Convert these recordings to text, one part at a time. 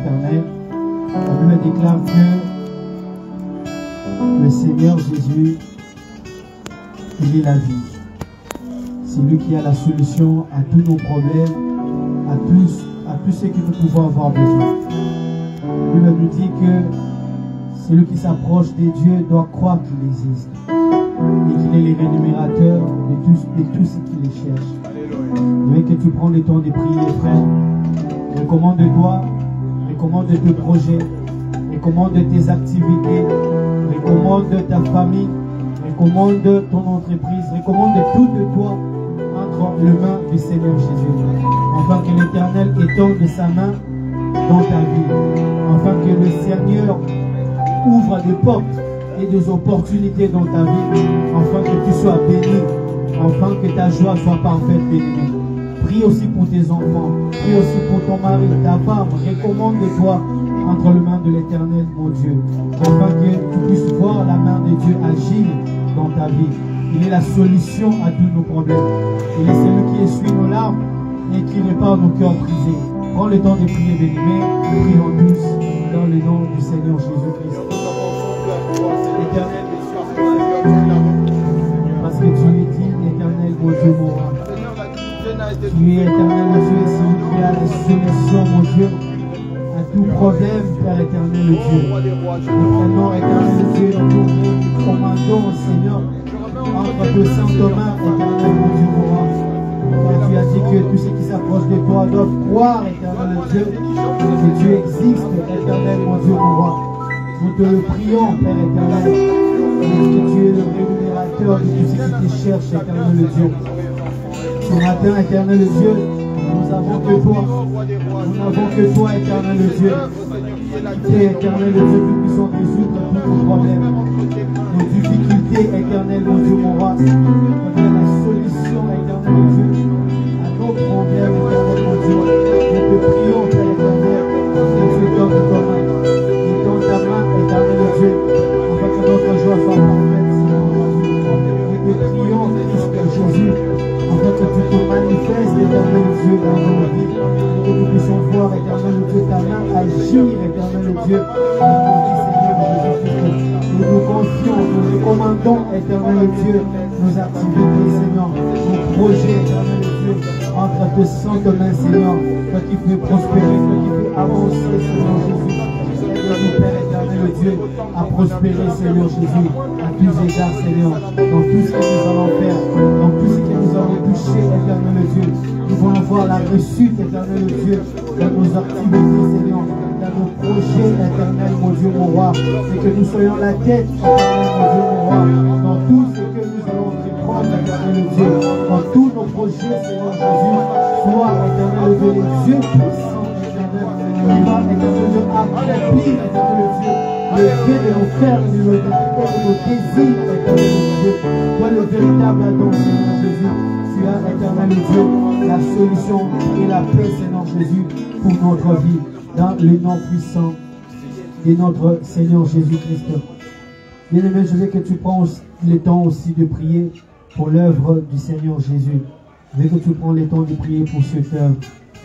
éternel. La Bible déclare que le Seigneur Jésus, il est la vie. C'est lui qui a la solution à tous nos problèmes, à tout ce que nous pouvons avoir besoin. La Bible nous dit que celui qui s'approche des dieux doit croire qu'il existe et qu'il est le rémunérateur de tous ceux qui les cherchent. Je veux que tu prends le temps de prier, frère. Recommande-toi, recommande tes projets, recommande tes activités, recommande ta famille, recommande ton entreprise, recommande tout de toi entre les mains du Seigneur Jésus. Afin que l'Éternel étende sa main dans ta vie. Afin que le Seigneur ouvre des portes et des opportunités dans ta vie. Afin que tu sois béni. Afin que ta joie soit parfaite, béni. Prie aussi pour tes enfants. Prie aussi pour ton mari, ta femme. Recommande-toi entre les mains de l'Éternel, mon Dieu. Afin que tu puisses voir la main de Dieu agir dans ta vie. Il est la solution à tous nos problèmes. Il est celui qui essuie nos larmes et qui répare nos cœurs brisés. Prends le temps de prier, béni-aimés. Prions tous dans le nom du Seigneur Jésus-Christ. Éternel, parce que tu es digne, éternel, mon Dieu, mon roi. Tu es éternel, mon Dieu, celui qui a la solution, mon Dieu, à tout problème, Père éternel, le Dieu. Nous prenons, éternel, Dieu, nous commandons, Seigneur, entre tes saintes mains, éternel, mon Dieu, mon roi. Car tu as dit que tous ceux qui s'approchent de toi doivent croire, éternel Dieu, que Dieu existe, éternel, mon Dieu, mon roi. Nous te le prions, Père éternel, que tu es le rémunérateur de tous ceux qui te cherchent, éternel Dieu. Ce matin, éternel Dieu, nous n'avons que toi. Nous n'avons que toi, éternel Dieu. Et éternel Dieu, nous puissions résoudre tous nos problèmes, nos difficultés, éternel, mon Dieu, mon roi. La solution, éternel Dieu, à nos problèmes, éternel, mon Dieu. Nous te prions, Père éternel, que tu donnes ton main. Et dans ta main, éternel Dieu, afin que notre joie soit parfaite, Seigneur, mon Dieu. Nous te prions, Christ Jésus, afin que tu te manifestes, éternel Dieu, dans nos vies. Que nous puissions voir, éternel Dieu, ta main agir, éternel Dieu, dans nos vies, Seigneur Jésus-Christ. Nous nous confions, nous recommandons, éternel Dieu, nos activités, Seigneur, nos projets, éternel Dieu, entre tes saintes mains, Seigneur, toi qui fais prospérer, toi qui fais avancer, Seigneur Jésus. Aide-nous, Père éternel Dieu, à prospérer, Seigneur Jésus, à tous égards, Seigneur, dans tout ce que nous allons faire, dans tout ce que nous allons toucher, éternel Dieu. Nous voulons voir la réussite, éternel Dieu, dans nos activités, Seigneur, dans nos projets, éternel, mon Dieu, mon roi, et que nous soyons la tête, éternel, mon Dieu, mon roi, dans tout ce que nous allons entreprendre, éternel Dieu, dans tous nos projets, Seigneur Jésus, sois, éternel Dieu, les yeux puissants, éternel, qui va, éternel Dieu, accomplir, éternel Dieu, le fait de nos cœurs, de nos désirs, éternel Dieu, toi le véritable Adam, Seigneur Jésus. Tu as, éternel Dieu, la solution et la paix, Seigneur Jésus, pour notre vie, dans le nom puissant de notre Seigneur Jésus-Christ. Bien-aimé, je veux que tu prends le temps aussi de prier pour l'œuvre du Seigneur Jésus. Je veux que tu prends le temps de prier pour cette œuvre,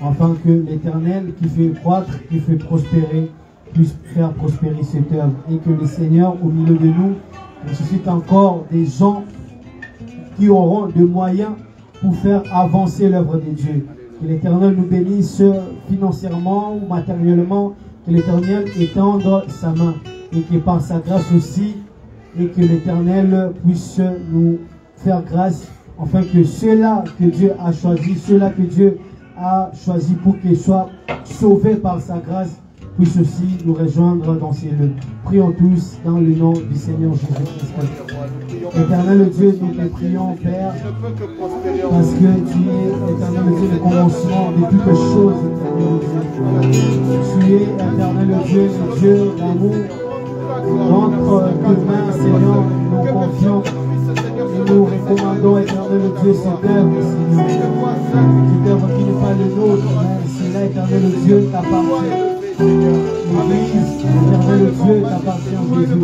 afin que l'Éternel qui fait croître, qui fait prospérer, puisse faire prospérer cette œuvre. Et que le Seigneur, au milieu de nous, ressuscite encore des gens qui auront des moyens pour faire avancer l'œuvre de Dieu. Que l'Éternel nous bénisse financièrement ou matériellement, que l'Éternel étende sa main et que par sa grâce aussi, et que l'Éternel puisse nous faire grâce, afin que ceux-là que Dieu a choisis, ceux-là que Dieu a choisis pour qu'ils soient sauvés par sa grâce, puissent aussi nous rejoindre dans ces lieux. Prions tous dans le nom du Seigneur Jésus-Christ. Éternel Dieu, nous te prions, Père, parce que tu es, éternel Dieu, le commencement de toutes choses, éternel Dieu. Tu es, éternel Dieu, le Dieu d'amour. Entre tes mains, Seigneur, nous confions et nous recommandons, éternel Dieu, cette œuvre, Seigneur. Cette œuvre qui n'est pas le nôtre, mais c'est là, éternel Dieu, t'appartient. L'Église, éternel Dieu, t'appartient, Jésus.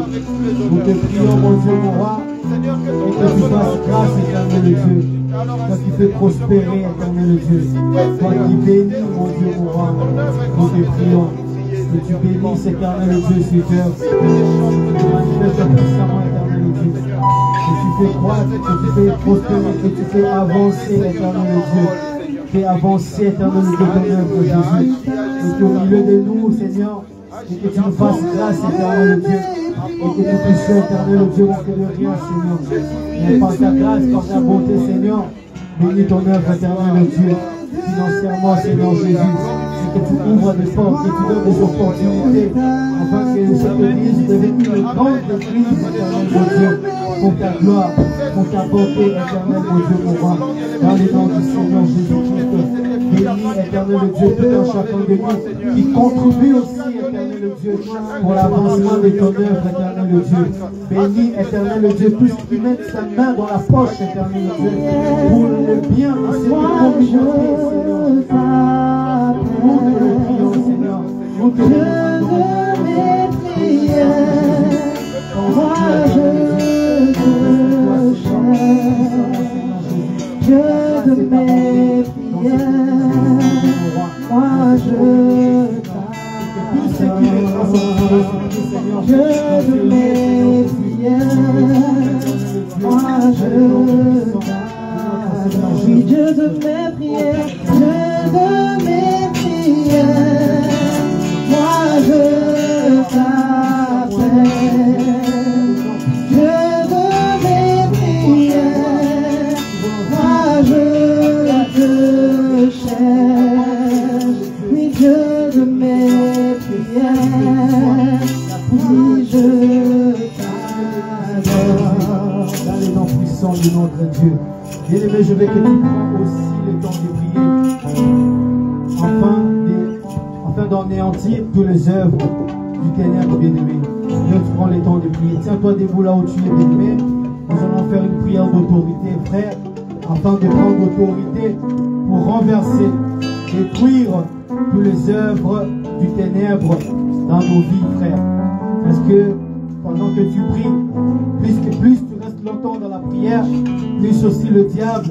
Nous te prions, mon Dieu, mon roi, et que tu fasses grâce, éternel Dieu. Toi qui fais prospérer, éternel Dieu. Toi qui bénis, mon Dieu, mon roi. Nous te prions. Que tu bénisses, éternel Dieu, ce cœur. Que tu manifestes puissamment, éternel Dieu. Que tu fais croître, que tu fais prospérer, que tu fais avancer, éternel Dieu. Fais avancer, éternel Dieu, ton œuvre, Jésus. Et qu'au milieu de nous, Seigneur, et que tu nous fasses grâce, éternel Dieu. Et que nous puissions, éternel Dieu, manquer de rien, Seigneur. Mais par ta grâce, par ta bonté, Seigneur, bénis ton œuvre, éternel Dieu. Financièrement, Seigneur Jésus. Que tu ouvres des portes, que tu donnes des opportunités, afin que cette église devienne une grande église, éternel mon Dieu, pour ta gloire, pour ta bonté, éternel mon Dieu, mon roi, dans les noms du Seigneur Jésus-Christ. Bénis, éternel Dieu, tout un chacun de nous qui contribue aussi, éternel Dieu, pour l'avancement de ton œuvre, éternel Dieu. Bénis, éternel Dieu, tous ceux qui mettent sa main dans la poche, éternel Dieu, pour le bien de cette communauté, Seigneur. Nous te prions, Seigneur. Nous te Dieu de mes prières, moi je t'adore. Dieu de mes prières, moi je t'adore. Oui, Dieu de mes prières, Dieu de mes prières, moi je t'appelle. Dieu de mes prières, moi je te cherche. Oui, Dieu de mes prières, oui, je t'adore. Dans les noms puissants de notre Dieu. Bien-aimé, je veux que tu prends aussi le temps de prier, afin d'anéantir toutes les œuvres du ténèbre, bien-aimé. Dieu, tu prends le temps de prier. Tiens-toi debout là où tu es, bien-aimé. Nous allons faire une prière d'autorité, frère, afin de prendre autorité pour renverser, détruire toutes les œuvres du ténèbre dans nos vies, frère. Parce que pendant que tu pries, plus tu restes longtemps dans la prière, plus aussi le diable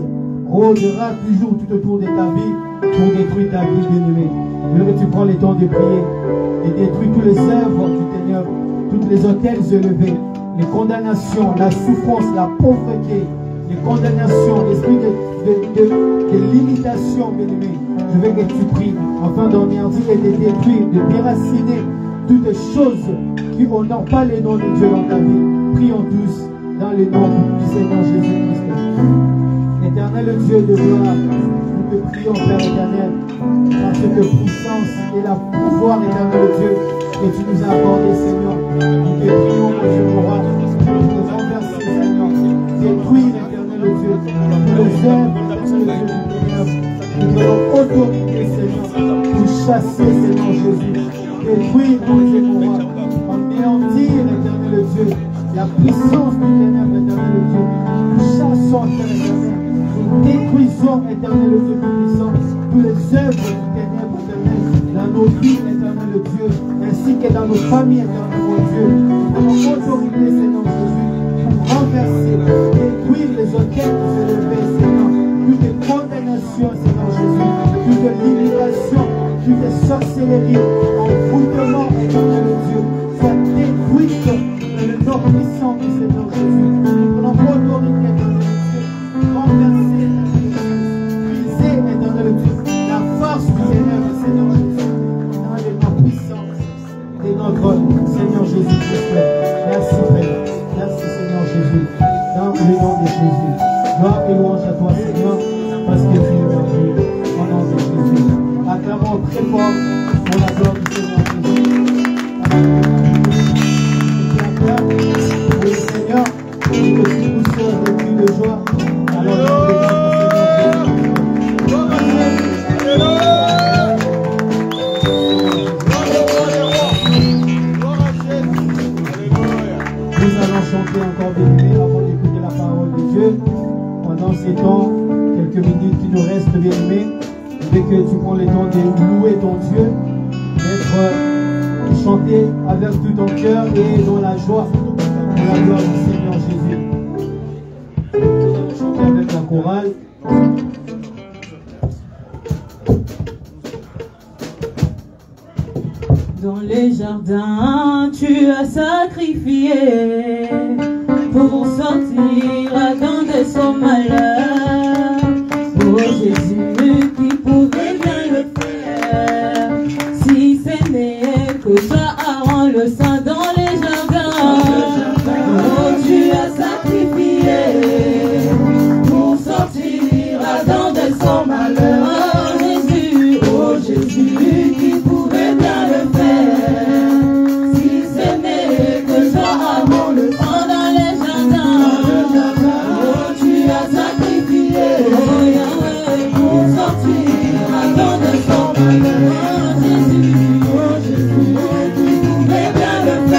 rôdera toujours tout autour de ta vie pour détruire ta vie, bien-aimée. Mais tu prends le temps de prier et détruis toutes les œuvres du ténèbre, toutes les autels élevés, les condamnations, la souffrance, la pauvreté, les condamnations, l'esprit de limitation, bien-aimé. Je veux que tu pries afin d'anéantir et de détruire, de déraciner toutes les choses qui n'honorent pas le nom de Dieu dans ta vie. Prions tous dans le nom du Seigneur Jésus-Christ. Éternel Dieu de gloire, nous te prions, Père éternel, par cette puissance et la pouvoir, éternel Dieu, que tu nous as accordé, Seigneur. Nous te prions, mon Dieu, mon roi, pour nous renverser, Seigneur, détruire, éternel Dieu, les œuvres, éternel Dieu, du ténèbre. Nous donnons autorité, Seigneur, pour chasser, Seigneur Jésus, détruire, mon Dieu, mon roi, anéantir, éternel Dieu, la puissance du ténèbre, éternel Dieu. Nous chassons, éternel, nous détruisons, éternel Dieu, puissant, tous les œuvres du ténèbre, éternel, dans nos vies, éternel Dieu, ainsi que dans nos familles, éternel mon Dieu. Nous avons autorité, Seigneur Jésus, pour renverser, détruire les autels qui se levaient, Seigneur, toute condamnation, Seigneur Jésus, toute limitation, toute sorcellerie, envoûtement, éternel Dieu, soit détruite dans le nom puissant du Seigneur Jésus. Nous avons autorité, éternel Dieu, renverser, briser, éternel Dieu, la force du ténèbre, Seigneur Jésus, dans le nom puissant de notre Seigneur Jésus-Christ. Merci, Père. Merci, Seigneur Jésus. Dans le nom de Jésus. Gloire et louange à toi, Seigneur, parce que tu es merveilleux. Au nom de Jésus. Acclamons très fort pour la gloire du Seigneur Jésus. Et acclame pour le Seigneur, et que tu pousses de cris de joie. Alors, nous allons chanter encore des minutes avant d'écouter la parole de Dieu. Pendant ces temps, quelques minutes qui nous restent, bien aimés, dès que tu prends le temps de louer ton Dieu, d'être chanté avec tout ton cœur et dans la joie, pour la gloire du Seigneur Jésus. Nous allons chanter avec la chorale. Dans les jardins, tu as sacrifié pour sortir Adam de son malheur. Oh Jésus, qui pouvait bien le faire, si ce n'est que toi, Aaron, le saint dans les jardins. Oh, tu as sacrifié pour sortir Adam de son malheur. Oh Jésus, qui pouvait bien le faire, si ce n'est que toi, Aaron, le saint dans les jardins. Oh, tu as sacrifié, oh Yahweh, pour sortir Adam de son malheur. Oh Jésus, qui pouvait bien le faire.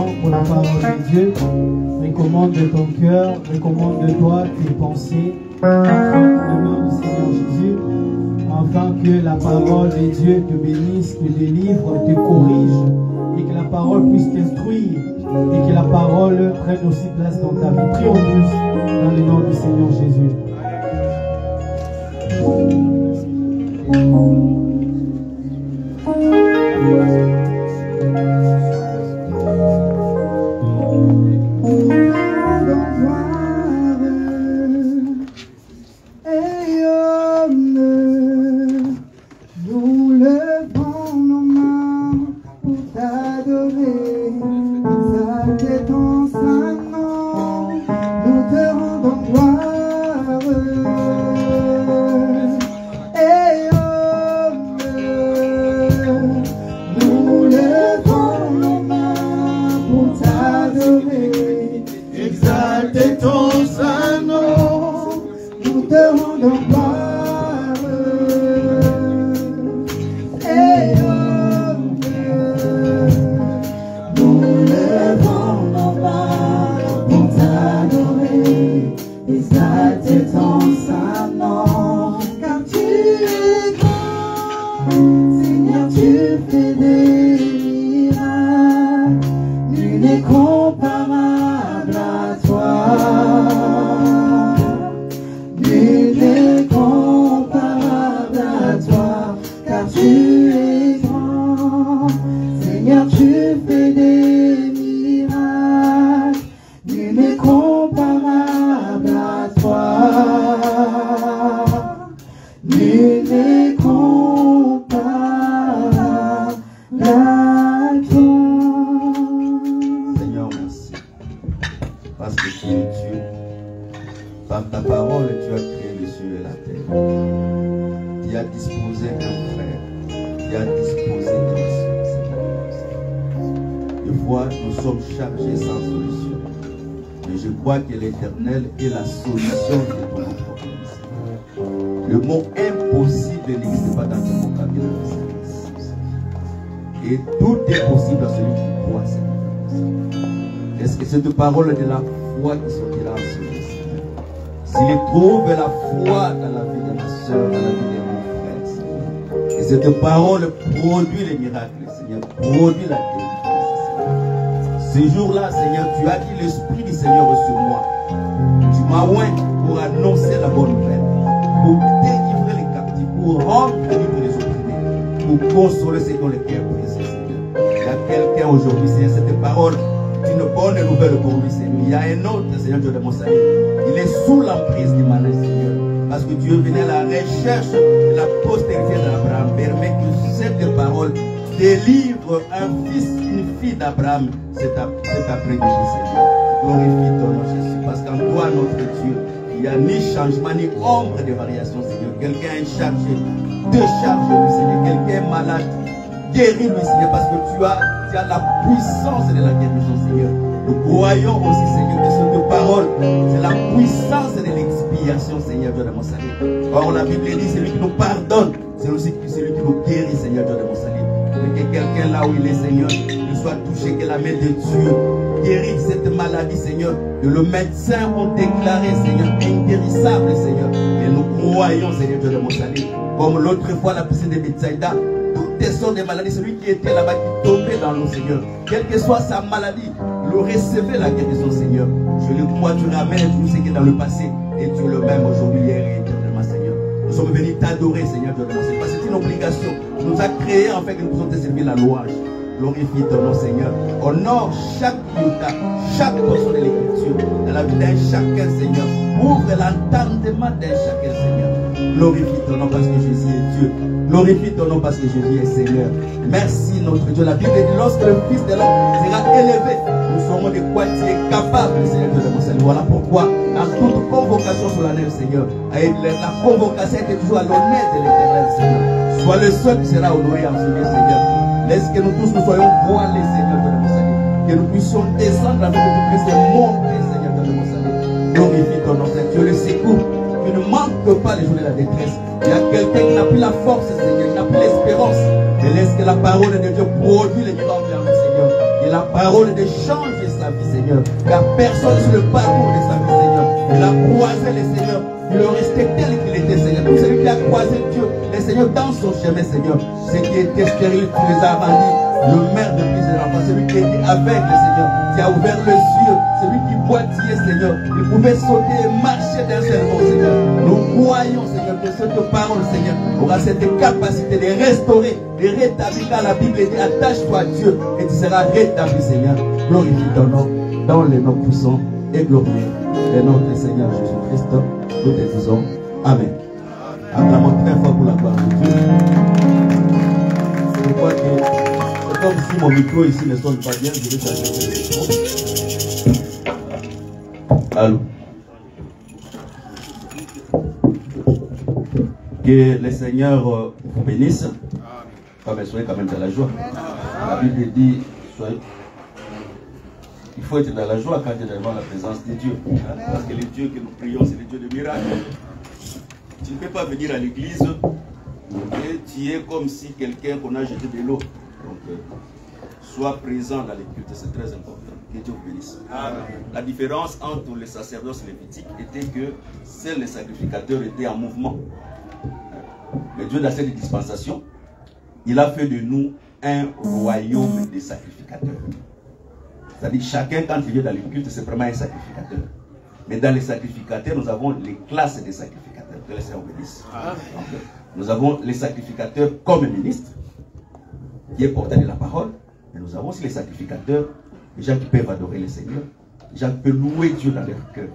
temps pour la parole de Dieu. Recommande de ton cœur, recommande de toi tes pensées, afin, au nom du Seigneur Jésus, afin que la parole de Dieu te bénisse, te délivre, te corrige, et que la parole puisse t'instruire, et que la parole prenne aussi place dans ta vie. Prions tous dans le nom du Seigneur Jésus. Cette parole de la foi qui sortira en ce s'il trouve la foi dans la vie de ma soeur, dans la vie de mon frère, et cette parole produit les miracles, Seigneur, produit la délivrance. Ce jour-là, Seigneur, tu as dit l'Esprit du Seigneur sur moi. Tu m'as oint pour annoncer la bonne nouvelle, pour délivrer les captifs, pour rendre libre les opprimés, pour consoler ceux qui ont le cœur brisé, Seigneur. Il y a quelqu'un aujourd'hui, Seigneur, cette parole une bonne nouvelle pour lui, Seigneur. Il y a un autre, Seigneur Dieu de mon salut. Il est sous l'emprise du malin, Seigner. Parce que Dieu venait à la recherche de la postérité d'Abraham. Permet que cette parole délivre un fils, une fille d'Abraham cet après-midi, Seigneur. Glorifie ton nom, Jésus. Parce qu'en toi, notre Dieu, il n'y a ni changement, ni ombre de variation, Seigneur. Quelqu'un est chargé, décharge-lui, Seigneur. Quelqu'un est malade, guéris-lui, Seigneur. Parce que tu as la puissance de la guérison, Seigneur. Nous croyons aussi, Seigneur, que cette parole, c'est la puissance de l'expiation, Seigneur Dieu de mon salut. Or, la Bible dit, celui qui nous pardonne, c'est aussi celui qui nous guérit, Seigneur Dieu de mon salut. Que quelqu'un là où il est, Seigneur, ne soit touché, que la main de Dieu guérisse cette maladie, Seigneur. Que le médecin ont déclaré, Seigneur, inguérissable, Seigneur. Et nous croyons, Seigneur Dieu de mon salut. Comme l'autre fois, la piscine de Bethsaïda, toutes les sortes de maladies, celui qui était là-bas, qui tombait dans l'eau, Seigneur. Quelle que soit sa maladie, le recevait la guérison, Seigneur. Je le crois, tu ramènes tout ce qui est dans le passé. Et tu es le même aujourd'hui, hier et éternellement, Seigneur. Nous sommes venus t'adorer, Seigneur Dieu de mon Seigneur. Parce que c'est une obligation. Tu nous as créés en fait que nous puissions te servir la louange. Glorifie ton nom, Seigneur. Honore chaque yuta, chaque portion de l'écriture, dans la vie d'un chacun, Seigneur. Ouvre l'entendement d'un chacun, Seigneur. Glorifie ton nom parce que Jésus est Dieu. Glorifie ton nom parce que Jésus est Seigneur. Merci notre Dieu. La Bible dit lorsque le Fils de l'homme sera élevé, nous serons de quoi tu es capable, Seigneur Dieu de mon salut. Voilà pourquoi, dans toute convocation solennelle, Seigneur, la convocation était toujours à l'honneur de l'Éternel, Seigneur. Sois le seul qui sera honoré en ce lieu, Seigneur. Laisse que nous tous nous soyons voilés, Seigneur Dieu de mon salut. Que nous puissions descendre avec que tu puisses monter, Seigneur Dieu de mon salut. Glorifie ton nom, Seigneur. Dieu le secours. Tu ne manques pas les jours de la détresse. Il y a quelqu'un qui n'a plus la force, Seigneur, qui n'a plus l'espérance. Mais laisse que la parole de Dieu produise les miracles en nous, Seigneur. Que la parole de changer sa vie, Seigneur. Car personne sur le parcours de sa vie, Seigneur. Il a croisé le Seigneur. Il le respectait tel qu'il était, Seigneur. Comme celui qui a croisé Dieu, le Seigneur, dans son chemin, Seigneur. Ce qui était stérile, tu les as rendus. Le maire de plusieurs enfants, celui qui était aveugle, Seigneur, qui a ouvert les yeux, celui qui boitillait, Seigneur, il pouvait sauter et marcher d'un seul mot, Seigneur. Nous croyons, Seigneur, que cette parole, Seigneur, aura cette capacité de restaurer, de rétablir. Car la Bible dit, attache-toi à Dieu et tu seras rétabli, Seigneur. Glorifie ton nom dans les noms puissants et glorieux de notre Seigneur Jésus-Christ. Nous te disons Amen. Acclamons très fort pour la gloire de Dieu. Je crois que c'est comme si mon micro ici ne sonne pas bien, je vais changer le micro. Allô. Que le Seigneur vous bénisse. Mais soyez quand même dans la joie. La Bible dit, il faut être dans la joie quand tu es devant la présence de Dieu. Parce que les dieux que nous prions, c'est les dieux de miracles. Tu ne peux pas venir à l'église et tu es comme si quelqu'un qu'on a jeté de l'eau. Donc, sois présent dans les cultes, c'est très important. Que Dieu vous bénisse. La différence entre les sacerdoces lévitiques était que seuls les sacrificateurs étaient en mouvement. Mais Dieu, dans cette dispensation, il a fait de nous un royaume des sacrificateurs. C'est-à-dire chacun, quand il vient dans les cultes, c'est vraiment un sacrificateur. Mais dans les sacrificateurs, nous avons les classes des sacrificateurs. Que le Seigneur bénisse. Nous avons les sacrificateurs comme ministres, qui est porteur de la parole. Mais nous avons aussi les sacrificateurs, les gens qui peuvent adorer le Seigneur, les gens qui peuvent louer Dieu dans leur cœur,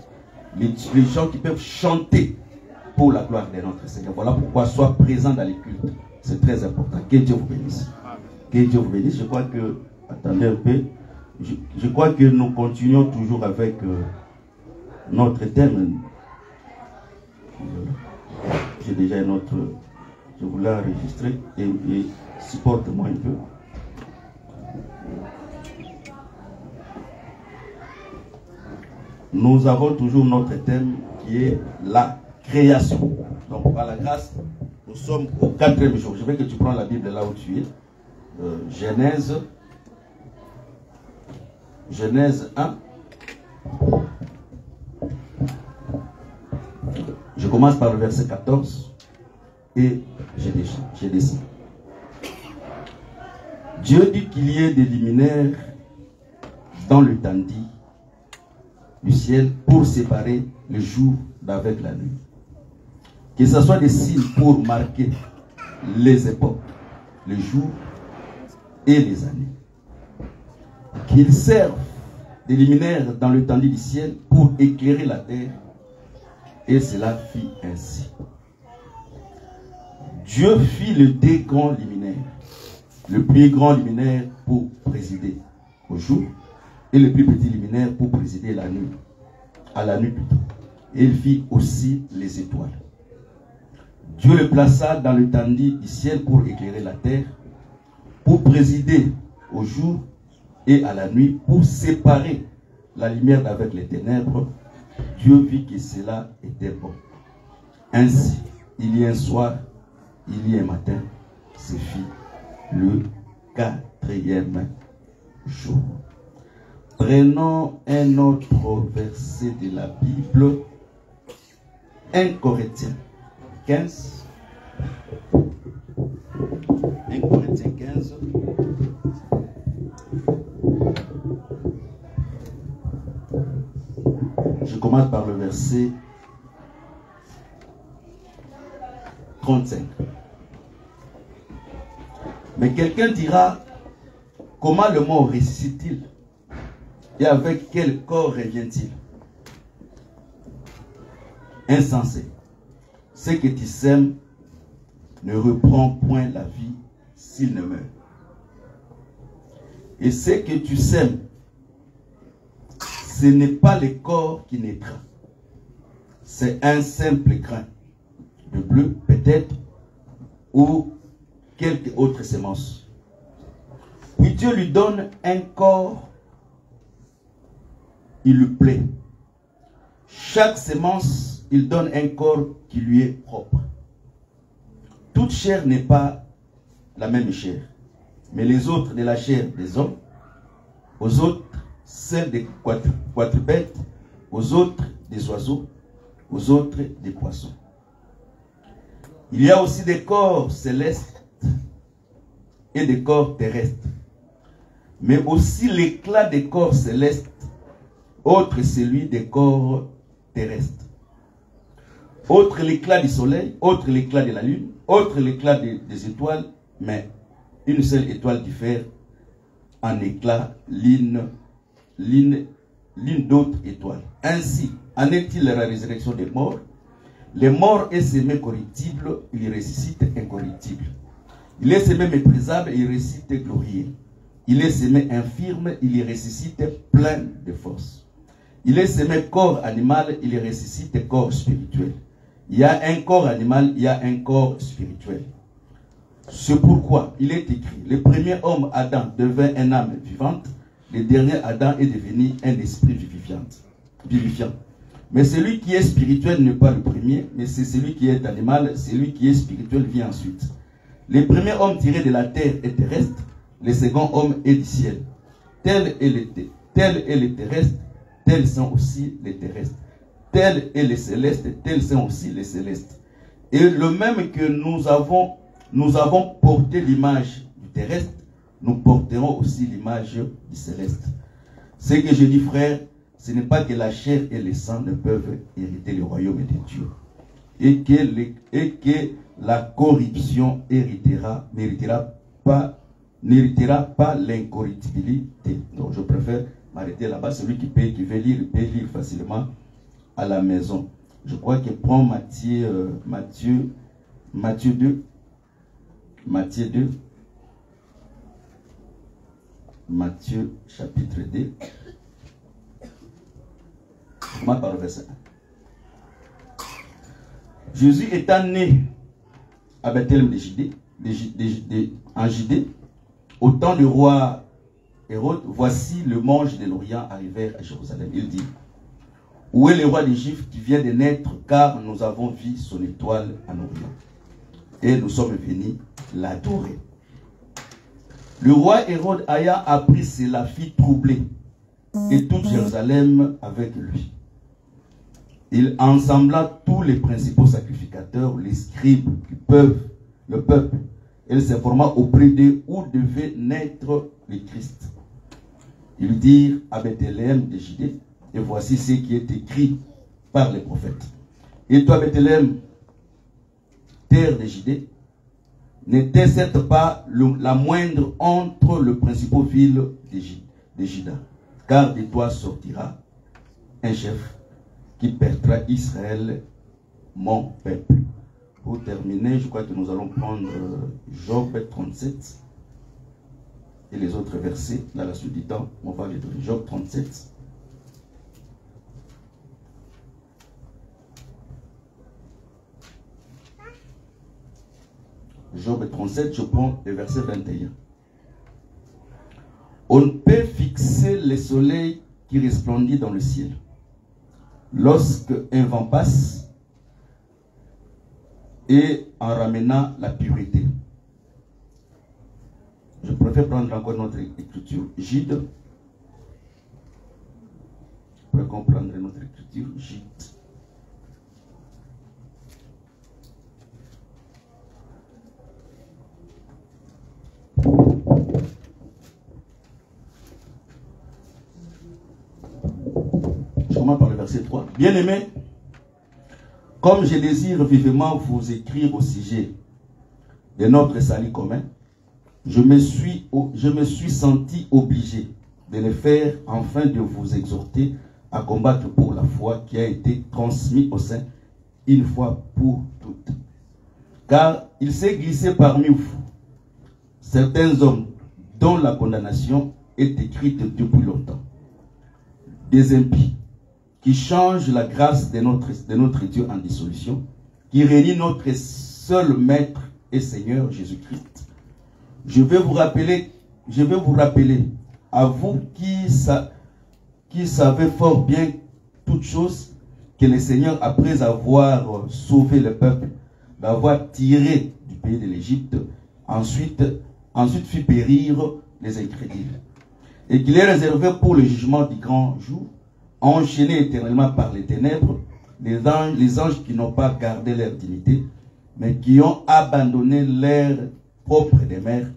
les gens qui peuvent chanter pour la gloire de notre Seigneur. Voilà pourquoi sois présent dans les cultes. C'est très important. Que Dieu vous bénisse. Que Dieu vous bénisse. Je crois que, attendez un peu, je crois que nous continuons toujours avec notre thème. J'ai déjà un autre, je voulais enregistrer et supporte-moi un peu. Nous avons toujours notre thème qui est la création. Donc par la grâce, nous sommes au 4e jour. Je veux que tu prends la Bible là où tu es. Genèse 1. Je commence par le verset 14 et je descends. Dieu dit qu'il y ait des luminaires dans le tandis du ciel pour séparer le jour d'avec la nuit. Que ce soit des signes pour marquer les époques, les jours et les années. Qu'ils servent des luminaires dans le tandis du ciel pour éclairer la terre. Et cela fit ainsi. Dieu fit les deux grands luminaires. Le plus grand luminaire pour présider au jour et le plus petit luminaire pour présider la nuit. À la nuit plutôt. Et il fit aussi les étoiles. Dieu le plaça dans le tandis du ciel pour éclairer la terre, pour présider au jour et à la nuit, pour séparer la lumière d'avec les ténèbres. Dieu vit que cela était bon. Ainsi, il y a un soir, il y a un matin, c'est fit le 4e jour. Prenons un autre verset de la Bible. 1 Corinthiens 15. 1 Corinthiens 15. Je commence par le verset 35. Mais quelqu'un dira, comment le mort ressuscite-t-il? Et avec quel corps revient-il? Insensé. Ce que tu sèmes ne reprend point la vie s'il ne meurt. Et ce que tu sèmes, ce n'est pas le corps qui naîtra. C'est un simple grain de bleu, peut-être, ou quelque autre semence. Puis Dieu lui donne un corps, il lui plaît. Chaque semence, il donne un corps qui lui est propre. Toute chair n'est pas la même chair, mais les autres de la chair des hommes, aux autres celles des quadrupèdes, aux autres des oiseaux, aux autres des poissons. Il y a aussi des corps célestes et des corps terrestres, mais aussi l'éclat des corps célestes, autre celui des corps terrestres. Autre l'éclat du soleil, autre l'éclat de la lune, autre l'éclat des étoiles, mais une seule étoile diffère en éclat l'une d'autres étoiles. Ainsi, en est-il la résurrection des morts? Les morts est semé corruptible, il ressuscite incorruptible. Il est semé méprisable, il ressuscite glorieux. Il est semé infirme, il ressuscite plein de force. Il est semé corps animal, il ressuscite corps spirituel. Il y a un corps animal, il y a un corps spirituel. C'est pourquoi il est écrit, le premier homme Adam devint une âme vivante, le dernier Adam est devenu un esprit vivifiant. Mais celui qui est spirituel n'est pas le premier, mais c'est celui qui est animal, celui qui est spirituel vient ensuite. Le premier homme tiré de la terre est terrestre, le second homme est du ciel. Tel est le terrestre, tels sont aussi les terrestres. Tel est les célestes, tels sont aussi les célestes. Et le même que nous avons porté l'image du terrestre, nous porterons aussi l'image du céleste. Ce que je dis, frère, ce n'est pas que la chair et le sang ne peuvent hériter le royaume de Dieu. Et que la corruption n'héritera pas l'incorruptibilité. Donc je préfère m'arrêter là-bas. Celui qui veut lire, peut lire facilement à la maison. Je crois que prend Matthieu 2. Matthieu chapitre 2. Par le verset 1. Jésus étant né à Bethléem en Judée, au temps du roi Hérode, voici le mage de l'Orient arrivèrent à Jérusalem. Il dit, où est le roi des Juifs qui vient de naître, car nous avons vu son étoile en Orient, et nous sommes venus l'adorer. Le roi Hérode ayant appris cela fit troubler, et toute Jérusalem avec lui. Il ensembla tous les principaux sacrificateurs, les scribes, le peuple. Il s'informa auprès d'eux où devait naître le Christ. Ils dirent à Bethléem de Judée, et voici ce qui est écrit par les prophètes. Et toi, Bethléem, terre de Judée, n'était certes pas la moindre entre les principaux villes de Juda, car de toi sortira un chef qui perdra Israël, mon peuple. Pour terminer, je crois que nous allons prendre Job 37 et les autres versets. Là, la suite du temps, on va les donner. Job 37. Job 37, je prends le verset 21. On ne peut fixer le soleil qui resplendit dans le ciel. Lorsque un vent passe et en ramenant la pureté. Je préfère prendre encore notre écriture, Gide. Pour comprendre notre écriture, Gide. Je commence par le verset 3. Bien-aimés, comme je désire vivement vous écrire au sujet de notre salut commun, je me suis senti obligé de le faire afin de vous exhorter à combattre pour la foi qui a été transmise au sein une fois pour toutes. Car il s'est glissé parmi vous certains hommes dont la condamnation est écrite depuis longtemps, des impies qui changent la grâce de notre Dieu en dissolution, qui renie notre seul Maître et Seigneur Jésus-Christ. Je vais vous rappeler, à vous qui savez fort bien toutes choses, que le Seigneur, après avoir sauvé le peuple, l'avoir tiré du pays de l'Égypte, ensuite fit périr les incrédules. et qu'il est réservé pour le jugement du grand jour, enchaînés éternellement par les ténèbres, les anges qui n'ont pas gardé leur dignité, mais qui ont abandonné l'air propre des mers,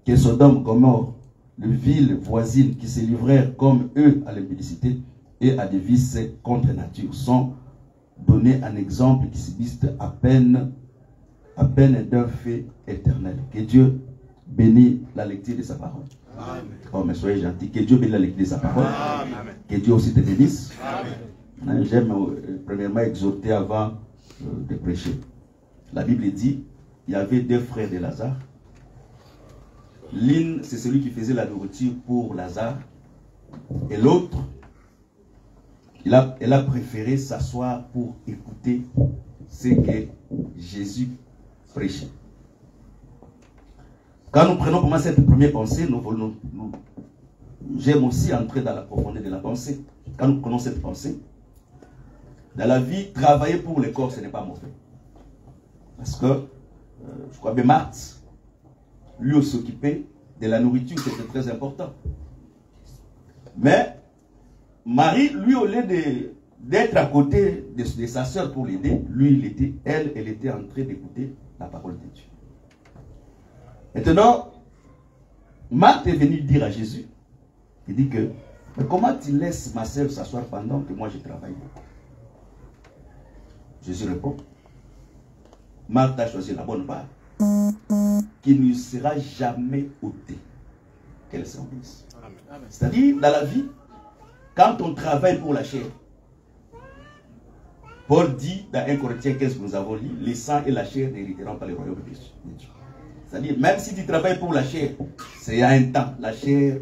que Sodome, Gomorrhe, les villes voisines qui se livrèrent comme eux à l'impudicité et à des vices contre nature, sont donnés un exemple qui subsiste à peine d'un fait éternel. Que Dieu bénisse la lecture de sa parole. Amen. Oh, mais soyez gentils. Que Dieu bénisse la lecture de sa parole. Amen. Que Dieu aussi te bénisse. J'aime premièrement exhorter avant de prêcher. La Bible dit, il y avait deux frères de Lazare. L'un, c'est celui qui faisait la nourriture pour Lazare. Et l'autre, elle a préféré s'asseoir pour écouter ce que Jésus prêchait. Quand nous prenons comment cette première pensée, j'aime aussi entrer dans la profondeur de la pensée. Quand nous prenons cette pensée, dans la vie, travailler pour le corps, ce n'est pas mauvais. Parce que, je crois que Marthe, lui s'occupait de la nourriture, c'était très important. Mais, Marie, lui, au lieu d'être à côté de sa soeur pour l'aider, lui, elle était en train d'écouter la parole de Dieu. Maintenant, Marthe est venue dire à Jésus, il dit que, mais comment tu laisses ma soeur s'asseoir pendant que moi je travaille? Jésus répond, Marthe a choisi la bonne part, qui ne sera jamais ôtée. Qu'elle s'en dise. C'est-à-dire, dans la vie, quand on travaille pour la chair, Paul dit dans 1 Corinthiens 15 que nous avons lu, les sangs et la chair n'hériteront pas le royaume de Dieu. C'est-à-dire, même si tu travailles pour la chair, c'est à un temps. La chair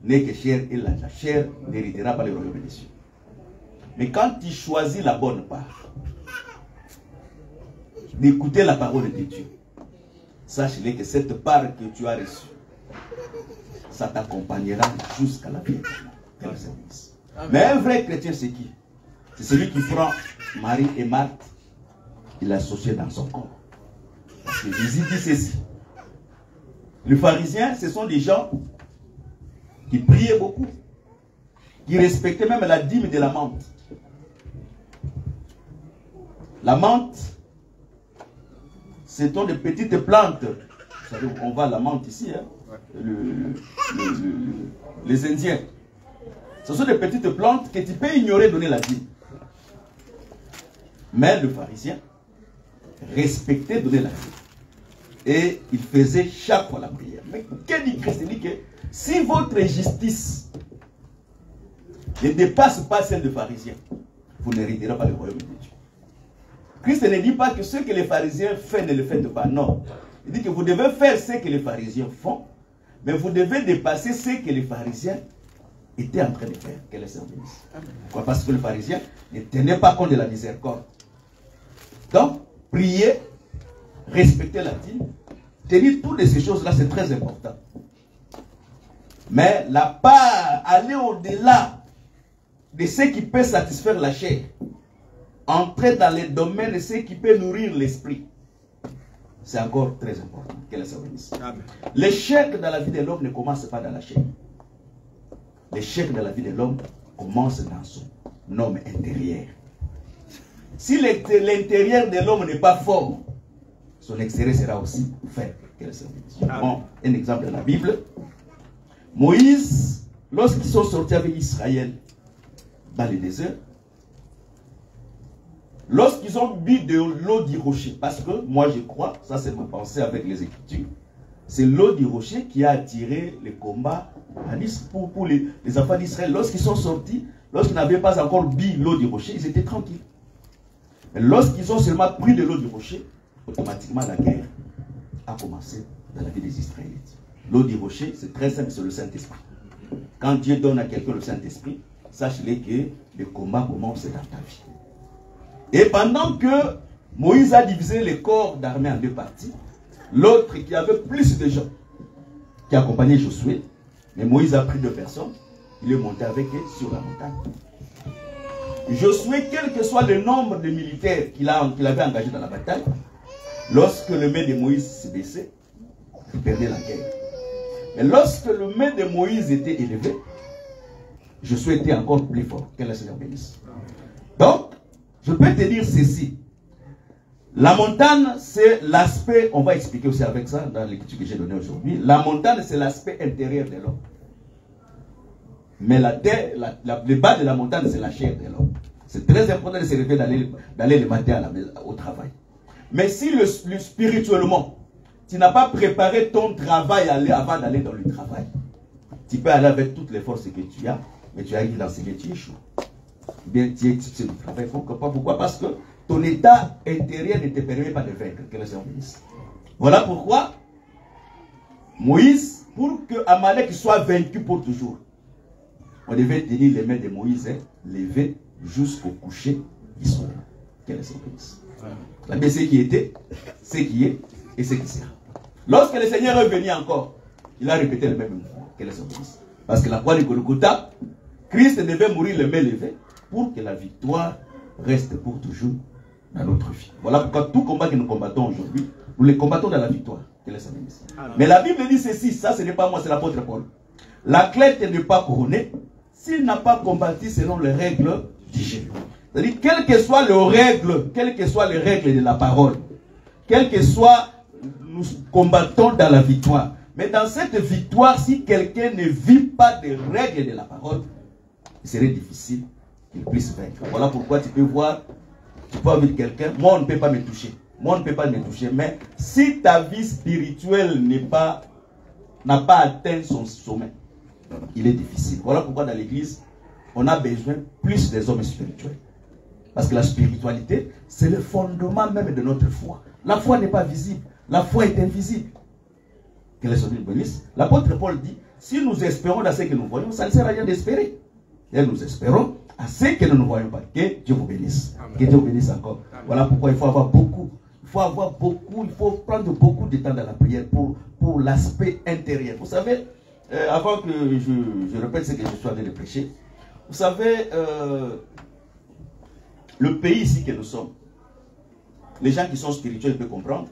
n'est que chair et la chair n'héritera pas le royaume de Dieu. Mais quand tu choisis la bonne part, d'écouter la parole de Dieu, sache-le que cette part que tu as reçue, ça t'accompagnera jusqu'à la vie éternelle. Mais un vrai chrétien, c'est qui? C'est celui qui prend Marie et Marthe, il l'associe dans son corps. Parce que Jésus dit ceci. Les pharisiens, ce sont des gens qui priaient beaucoup, qui respectaient même la dîme de la menthe. La menthe, ce sont des petites plantes. Vous savez, on voit la menthe ici, hein? Les Indiens. Ce sont des petites plantes que tu peux ignorer donner la dîme. Mais le pharisien respectait donner la dîme. Et il faisait chaque fois la prière. Mais que dit Christ? Il dit que si votre justice ne dépasse pas celle des pharisiens, vous n'hériterez pas le royaume de Dieu. Christ ne dit pas que ce que les pharisiens font ne le faites pas. Non. Il dit que vous devez faire ce que les pharisiens font, mais vous devez dépasser ce que les pharisiens étaient en train de faire. Quel est le service? Pourquoi? Parce que les pharisiens ne tenaient pas compte de la miséricorde. Donc, prier, respecter la dîme, tenir toutes ces choses-là, c'est très important. Mais la part, aller au-delà de ce qui peut satisfaire la chair, entrer dans les domaines de ce qui peut nourrir l'esprit, c'est encore très important. Quel est le service? L'échec dans la vie de l'homme ne commence pas dans la chair. L'échec dans la vie de l'homme commence dans son homme intérieur. Si l'intérieur de l'homme n'est pas fort, son extérieur sera aussi faible. Bon, un exemple de la Bible. Moïse, lorsqu'ils sont sortis avec Israël dans le désert, lorsqu'ils ont bu de l'eau du rocher, parce que moi je crois, ça c'est ma pensée avec les Écritures, c'est l'eau du rocher qui a attiré le combat pour les enfants d'Israël. Lorsqu'ils sont sortis, lorsqu'ils n'avaient pas encore bu l'eau du rocher, ils étaient tranquilles. Mais lorsqu'ils ont seulement pris de l'eau du rocher, automatiquement la guerre a commencé dans la vie des Israélites. L'eau du rocher, c'est très simple, c'est le Saint-Esprit. Quand Dieu donne à quelqu'un le Saint-Esprit, sache-le que le combat commence dans ta vie. Et pendant que Moïse a divisé le corps d'armée en deux parties, l'autre qui avait plus de gens qui accompagnaient Josué, mais Moïse a pris 2 personnes, il est monté avec eux sur la montagne. Josué, quel que soit le nombre de militaires qu'il avait engagés dans la bataille, lorsque le main de Moïse se baissait, il perdait la guerre. Et lorsque le main de Moïse était élevé, Josué était encore plus fort. Que le Seigneur bénisse. Donc, je peux te dire ceci. La montagne, c'est l'aspect, on va expliquer aussi avec ça dans l'écriture que j'ai donnée aujourd'hui. La montagne, c'est l'aspect intérieur de l'homme. Mais la terre, le bas de la montagne, c'est la chair de l'homme. C'est très important de se réveiller d'aller le matin au travail. Mais si spirituellement, tu n'as pas préparé ton travail avant d'aller dans le travail, tu peux aller avec toutes les forces que tu as, mais tu arrives dans ce que tu échoues. Bien, tu es expulsé du travail. Pourquoi? Parce que ton état intérieur ne te permet pas de vaincre. Que le Seigneur bénisse. Voilà pourquoi Moïse, pour que Amalek soit vaincu pour toujours, on devait tenir les mains de Moïse, lever jusqu'au coucher du soleil. Que le Seigneur bénisse. La Bible, c'est qui était, c'est qui est et c'est qui sera. Lorsque le Seigneur est venu encore, il a répété le même mouvement. Que le Seigneur bénisse. Parce que la croix de Golgotha, Christ devait mourir les mains levées pour que la victoire reste pour toujours dans notre vie. Voilà pourquoi tout combat que nous combattons aujourd'hui, nous les combattons dans la victoire. Que le Seigneur bénisse. Mais la Bible dit ceci, ça ce n'est pas moi, c'est l'apôtre Paul. L'athlète n'est pas couronné s'il n'a pas combattu selon les règles du jeu. C'est-à-dire, quelles que soient les règles de la parole, quelles que soient, nous combattons dans la victoire. Mais dans cette victoire, si quelqu'un ne vit pas des règles de la parole, il serait difficile qu'il puisse vaincre. Voilà pourquoi tu peux voir, tu peux avoir quelqu'un, moi on ne peut pas me toucher. Moi on ne peut pas me toucher. Mais si ta vie spirituelle n'a pas atteint son sommet, il est difficile. Voilà pourquoi dans l'église, on a besoin plus des hommes spirituels. Parce que la spiritualité, c'est le fondement même de notre foi. La foi n'est pas visible. La foi est invisible. Que le Seigneur bénisse. L'apôtre Paul dit, si nous espérons dans ce que nous voyons, ça ne sert à rien d'espérer. Et nous espérons à ce que nous ne voyons pas. Que Dieu vous bénisse. Amen. Que Dieu vous bénisse encore. Amen. Voilà pourquoi il faut avoir beaucoup. Il faut prendre beaucoup de temps dans la prière pour l'aspect intérieur. Vous savez, avant que je répète ce que je suis en train de prêcher, vous savez, le pays ici que nous sommes, les gens qui sont spirituels peuvent comprendre.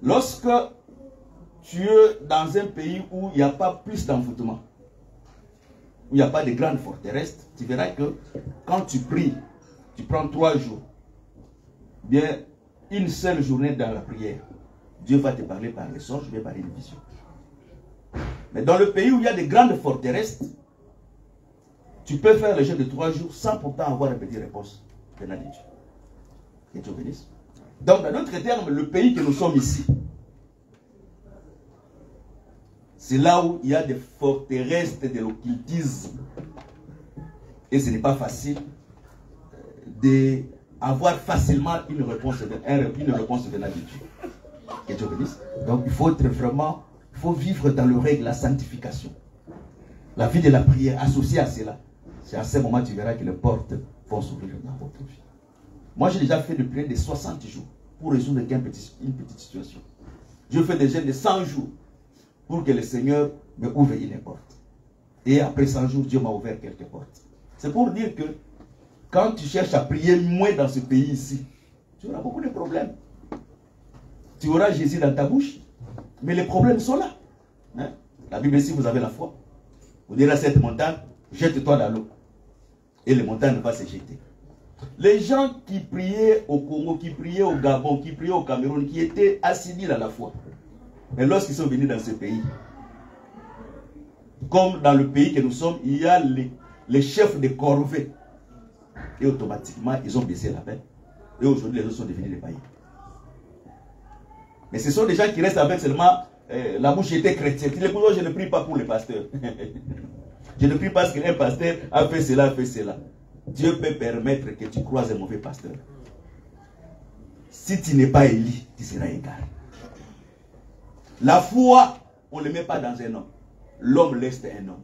Lorsque tu es dans un pays où il n'y a pas plus d'envoûtement, où il n'y a pas de grandes forteresses, tu verras que quand tu pries, tu prends 3 jours, bien une seule journée dans la prière, Dieu va te parler par les songes, par une vision. Mais dans le pays où il y a de grandes forteresses, tu peux faire le jeûne de 3 jours sans pourtant avoir une petite réponse venant de Dieu. Que Dieu bénisse. Donc, dans d'autres termes, le pays que nous sommes ici, c'est là où il y a des forteresses de l'occultisme. Et ce n'est pas facile d'avoir facilement une réponse venant de Dieu. Que Dieu bénisse. Donc, il faut être vraiment, il faut vivre dans le règle, la sanctification. La vie de la prière associée à cela. C'est à ce moment que tu verras que les portes vont s'ouvrir dans votre vie. Moi, j'ai déjà fait de prière de 60 jours pour résoudre une petite situation. Je fais des jeûnes de 100 jours pour que le Seigneur me ouvre une porte. Et après 100 jours, Dieu m'a ouvert quelques portes. C'est pour dire que quand tu cherches à prier moins dans ce pays ici, tu auras beaucoup de problèmes. Tu auras Jésus dans ta bouche, mais les problèmes sont là. Hein? La Bible, si vous avez la foi, vous direz à cette montagne, jette-toi dans l'eau. Et les montagnes ne vont pas se jeter. Les gens qui priaient au Congo, qui priaient au Gabon, qui priaient au Cameroun, qui étaient assidus à la foi. Mais lorsqu'ils sont venus dans ce pays, comme dans le pays que nous sommes, il y a les chefs de corvée. Et automatiquement, ils ont baissé la peine. Et aujourd'hui, les autres sont devenus des païens. Mais ce sont des gens qui restent avec seulement la bouche était chrétienne. Tu les dis, je ne prie pas pour les pasteurs. Je ne prie pas parce qu'un pasteur a fait cela, a fait cela. Dieu peut permettre que tu croises un mauvais pasteur. Si tu n'es pas élu, tu seras égal. La foi, on ne le met pas dans un homme. L'homme laisse un homme.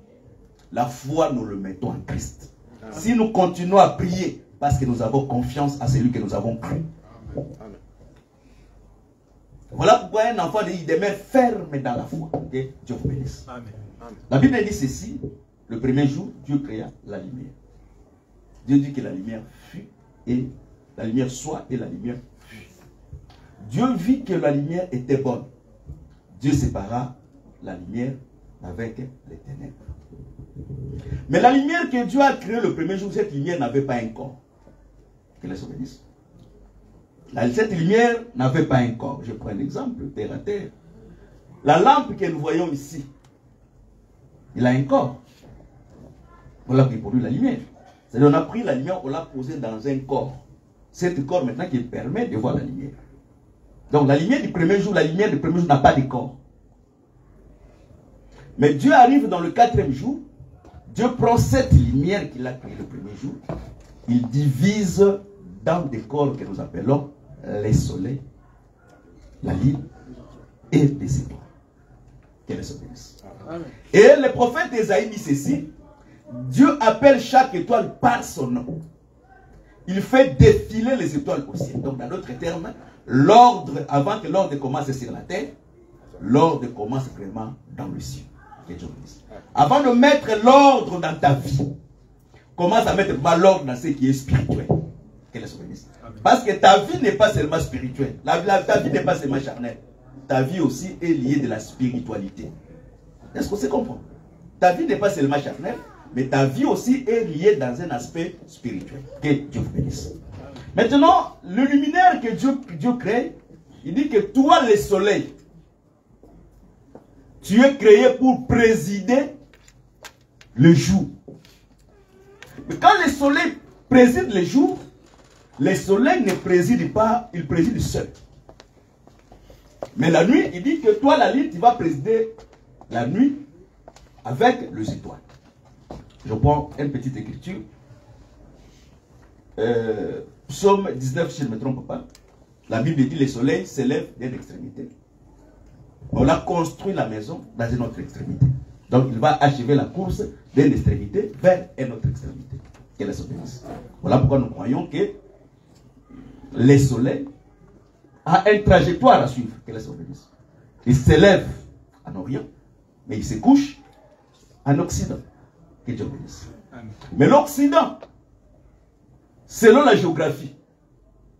La foi, nous le mettons en Christ. Si nous continuons à prier, parce que nous avons confiance à celui que nous avons cru. Amen. Voilà pourquoi un enfant il demeure ferme dans la foi. Okay? Dieu vous bénisse. Amen. Amen. La Bible dit ceci. Le premier jour, Dieu créa la lumière. Dieu dit que la lumière fut et la lumière soit et la lumière fut. Dieu vit que la lumière était bonne. Dieu sépara la lumière avec les ténèbres. Mais la lumière que Dieu a créée le premier jour, cette lumière n'avait pas un corps. Que les hommes disent. Cette lumière n'avait pas un corps. Je prends un exemple, terre à terre. La lampe que nous voyons ici, il a un corps. Voilà qui produit la lumière. C'est-à-dire on a pris la lumière, on l'a posée dans un corps. C'est un corps maintenant qui permet de voir la lumière. Donc la lumière du premier jour, n'a pas de corps. Mais Dieu arrive dans le 4e jour. Dieu prend cette lumière qu'il a créée le premier jour. Il divise dans des corps que nous appelons les soleils, la lune et les étoiles. Qu'elle se bénisse. Et le prophète Ésaïe dit ceci: Dieu appelle chaque étoile par son nom. Il fait défiler les étoiles au ciel. Donc, dans d'autres termes, l'ordre, avant que l'ordre commence sur la terre, l'ordre commence vraiment dans le ciel. Avant de mettre l'ordre dans ta vie, commence à mettre l'ordre dans ce qui est spirituel. Parce que ta vie n'est pas seulement spirituelle. Ta vie n'est pas seulement charnelle. Ta vie aussi est liée de la spiritualité. Est-ce que c'est comprendre? Ta vie n'est pas seulement charnelle, mais ta vie aussi est liée dans un aspect spirituel. Que Dieu vous bénisse. Maintenant, le luminaire que Dieu crée, il dit que toi, le soleil, tu es créé pour présider le jour. Mais quand le soleil préside le jour, le soleil ne préside pas, il préside seul. Mais la nuit, il dit que toi, la nuit, tu vas présider la nuit avec les étoiles. Je prends une petite écriture. Psaume 19, si je ne me trompe pas. La Bible dit le soleil s'élève d'une extrémité. On a construit la maison dans une autre extrémité. Donc il va achever la course d'une extrémité vers une autre extrémité. Quelle est son bénéfice? Voilà pourquoi nous croyons que le soleil a une trajectoire à suivre. Quelle est son bénéfice? Il s'élève en Orient, mais il se couche en Occident. Que Dieu bénisse. Mais l'Occident, selon la géographie,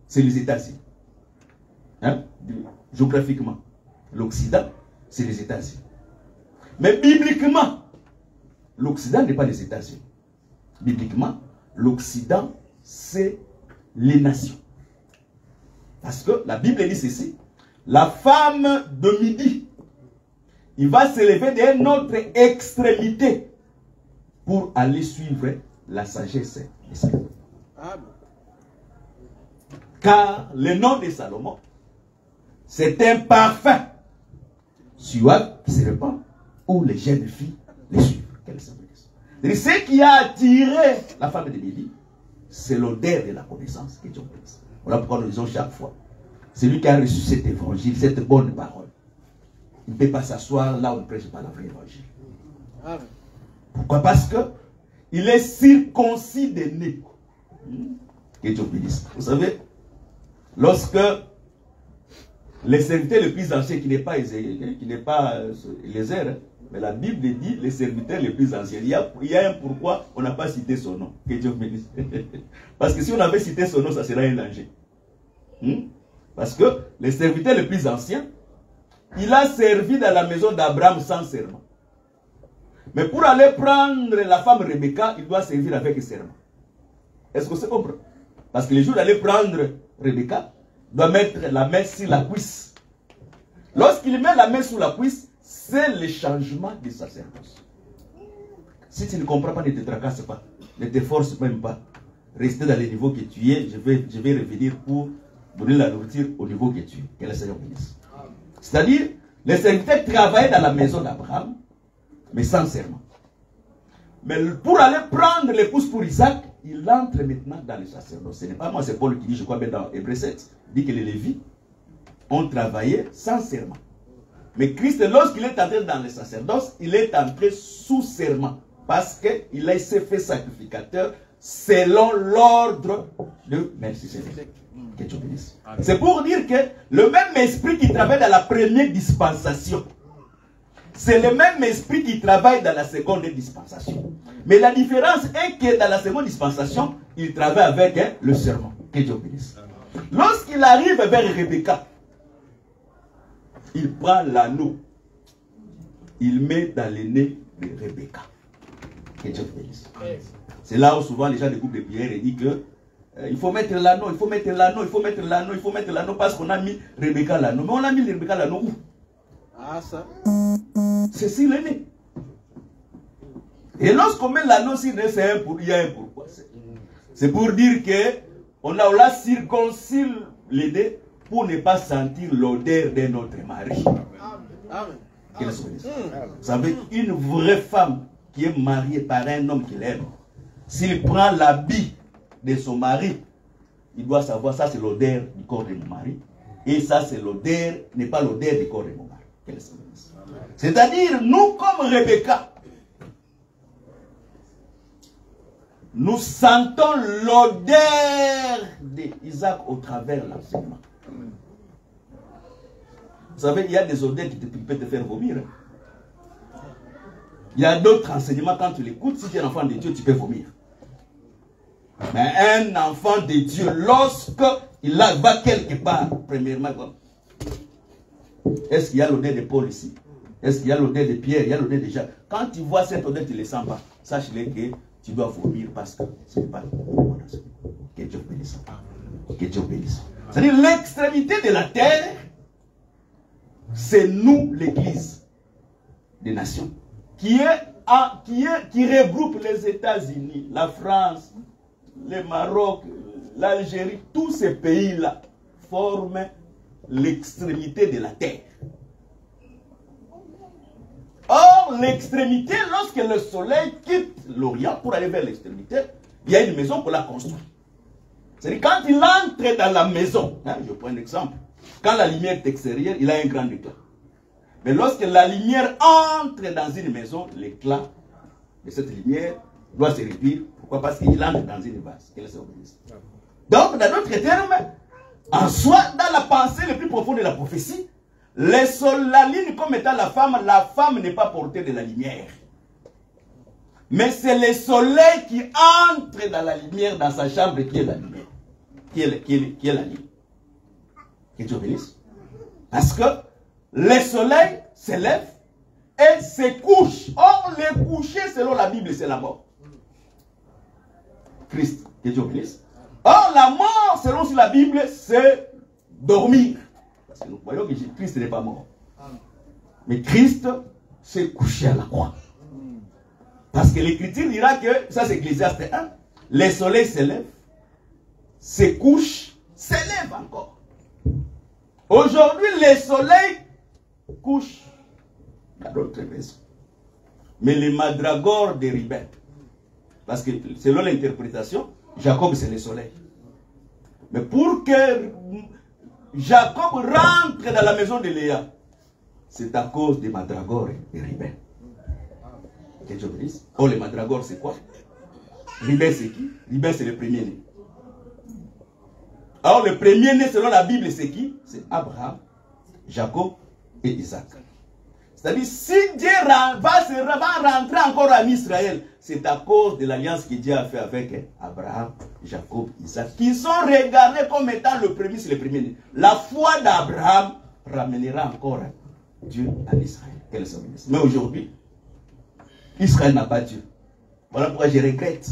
c'est les États-Unis. Hein? Géographiquement, l'Occident, c'est les États-Unis. Mais bibliquement, l'Occident n'est pas les États-Unis. Bibliquement, l'Occident, c'est les nations. Parce que la Bible dit ceci: la femme de midi, il va s'élever d'une autre extrémité pour aller suivre la sagesse de Salomon. Car le nom de Salomon, c'est un parfum suave qui se répand, où les jeunes filles les suivent. Et ce qui a attiré la femme de midi, c'est l'odeur de la connaissance que Dieu bénisse. Voilà pourquoi nous disons chaque fois: celui qui a reçu cet évangile, cette bonne parole, il ne peut pas s'asseoir là où on ne prêche pas la vraie évangile. Pourquoi? Parce que il est circoncis de nez. Que Dieu bénisse. Vous savez, lorsque les serviteurs les plus anciens, qui n'est pas Élézer, mais la Bible dit les serviteurs les plus anciens, il y a un pourquoi on n'a pas cité son nom. Que Dieu bénisse. Parce que si on avait cité son nom, ça serait un danger. Parce que les serviteurs les plus anciens, il a servi dans la maison d'Abraham sans serment. Mais pour aller prendre la femme Rebecca, il doit servir avec serment. Est-ce que c'est compris? Parce que le jour d'aller prendre Rebecca, il doit mettre la main sur la cuisse. Lorsqu'il met la main sur la cuisse, c'est le changement de sacerdoce. Si tu ne comprends pas, ne te tracasse pas. Ne te force même pas. Reste dans le niveau que tu es. Je vais revenir pour donner la nourriture au niveau que tu es. Que le Seigneur bénisse. C'est-à-dire, les serviteurs travaillaient dans la maison d'Abraham, mais sans serment. Mais pour aller prendre l'épouse pour Isaac, il entre maintenant dans le sacerdoce. Ce n'est pas moi, c'est Paul qui dit, je crois bien dans Hébreux 7, dit que les Lévites ont travaillé sans serment. Mais Christ, lorsqu'il est entré dans le sacerdoce, il est entré sous serment. Parce qu'il s'est fait sacrificateur selon l'ordre de Melchisédek. Que Dieu bénisse. C'est pour dire que le même esprit qui travaille dans la première dispensation, c'est le même esprit qui travaille dans la seconde dispensation. Mais la différence est que dans la seconde dispensation, il travaille avec le serment. Que Dieu bénisse. Lorsqu'il arrive vers Rebecca, il prend l'anneau il met dans le nez de Rebecca. Que Dieu bénisse. C'est là où souvent les gens des groupes de prière disent que il faut mettre l'anneau, il faut mettre l'anneau, il faut mettre l'anneau, il faut mettre l'anneau parce qu'on a mis Rebecca l'anneau. Mais on a mis Rebecca l'anneau où? Ah, ça. C'est sur le nez. Et lorsqu'on met l'anneau sur le nez, il y a un pourquoi. C'est pour dire que on a circoncis les dés pour ne pas sentir l'odeur de notre mari. Amen. Vous savez, une vraie femme qui est mariée par un homme qu'il aime, s'il prend l'habit de son mari, il doit savoir ça c'est l'odeur du corps de mon mari. Et ça c'est l'odeur, n'est pas l'odeur du corps de mon mari. C'est-à-dire, nous comme Rebecca, nous sentons l'odeur d'Isaac au travers de l'enseignement. Vous savez, il y a des odeurs qui peuvent te faire vomir. Il y a d'autres enseignements, quand tu l'écoutes, si tu es un enfant de Dieu, tu peux vomir. Mais un enfant de Dieu, lorsqu'il va quelque part, premièrement, est-ce qu'il y a l'odeur de Paul ici? Est-ce qu'il y a l'odeur de Pierre? Il y a l'odeur de Jacques. Quand tu vois cette odeur, tu ne le sens pas. Sache-le que tu dois vomir parce que ce n'est pas le bon. Que Dieu bénisse. Que Dieu bénisse. C'est-à-dire l'extrémité de la terre, c'est nous, l'Église des nations, qui regroupe les États-Unis, la France, le Maroc, l'Algérie, tous ces pays-là forment l'extrémité de la terre. Or, l'extrémité, lorsque le soleil quitte l'Orient pour aller vers l'extrémité, il y a une maison qu'on l'a construite. C'est-à-dire, quand il entre dans la maison, hein, je prends un exemple, quand la lumière est extérieure, il a un grand éclat. Mais lorsque la lumière entre dans une maison, l'éclat de cette lumière doit se réduire. Pourquoi? Parce qu'il entre dans une vase. Donc, dans d'autres termes, en soi, dans la pensée la plus profonde de la prophétie, la ligne comme étant la femme n'est pas portée de la lumière. Mais c'est le soleil qui entre dans la lumière, dans sa chambre, qui est la lumière. Qui est la lumière. Que Dieu bénisse. Parce que le soleil se lève et se couche. Or, le coucher, selon la Bible, c'est la mort. Christ, que Dieu bénisse. Or, la mort, selon la Bible, c'est dormir. Parce que nous voyons que Christ n'est pas mort. Mais Christ s'est couché à la croix. Parce que l'Écriture dira que, ça c'est Ecclésiaste 1, le soleil se lève, se couche, se lève encore. Aujourd'hui, le soleil couche dans d'autres maisons. Mais les mandragores déribent. Parce que selon l'interprétation, Jacob c'est le soleil. Mais pour que Jacob rentre dans la maison de Léa, c'est à cause des mandragores et Ribin. Que Dieu bénisse. Oh, les mandragores, c'est quoi? Ribin, c'est qui? Ribin, c'est le premier-né. Alors, le premier-né, selon la Bible, c'est qui? C'est Abraham, Jacob et Isaac. C'est-à-dire, si Dieu va rentrer encore en Israël, c'est à cause de l'alliance que Dieu a fait avec Abraham, Jacob, Isaac, qui sont regardés comme étant le premier, c'est le premier-né. La foi d'Abraham ramènera encore Dieu en Israël. Mais aujourd'hui, Israël n'a pas Dieu. Voilà pourquoi je regrette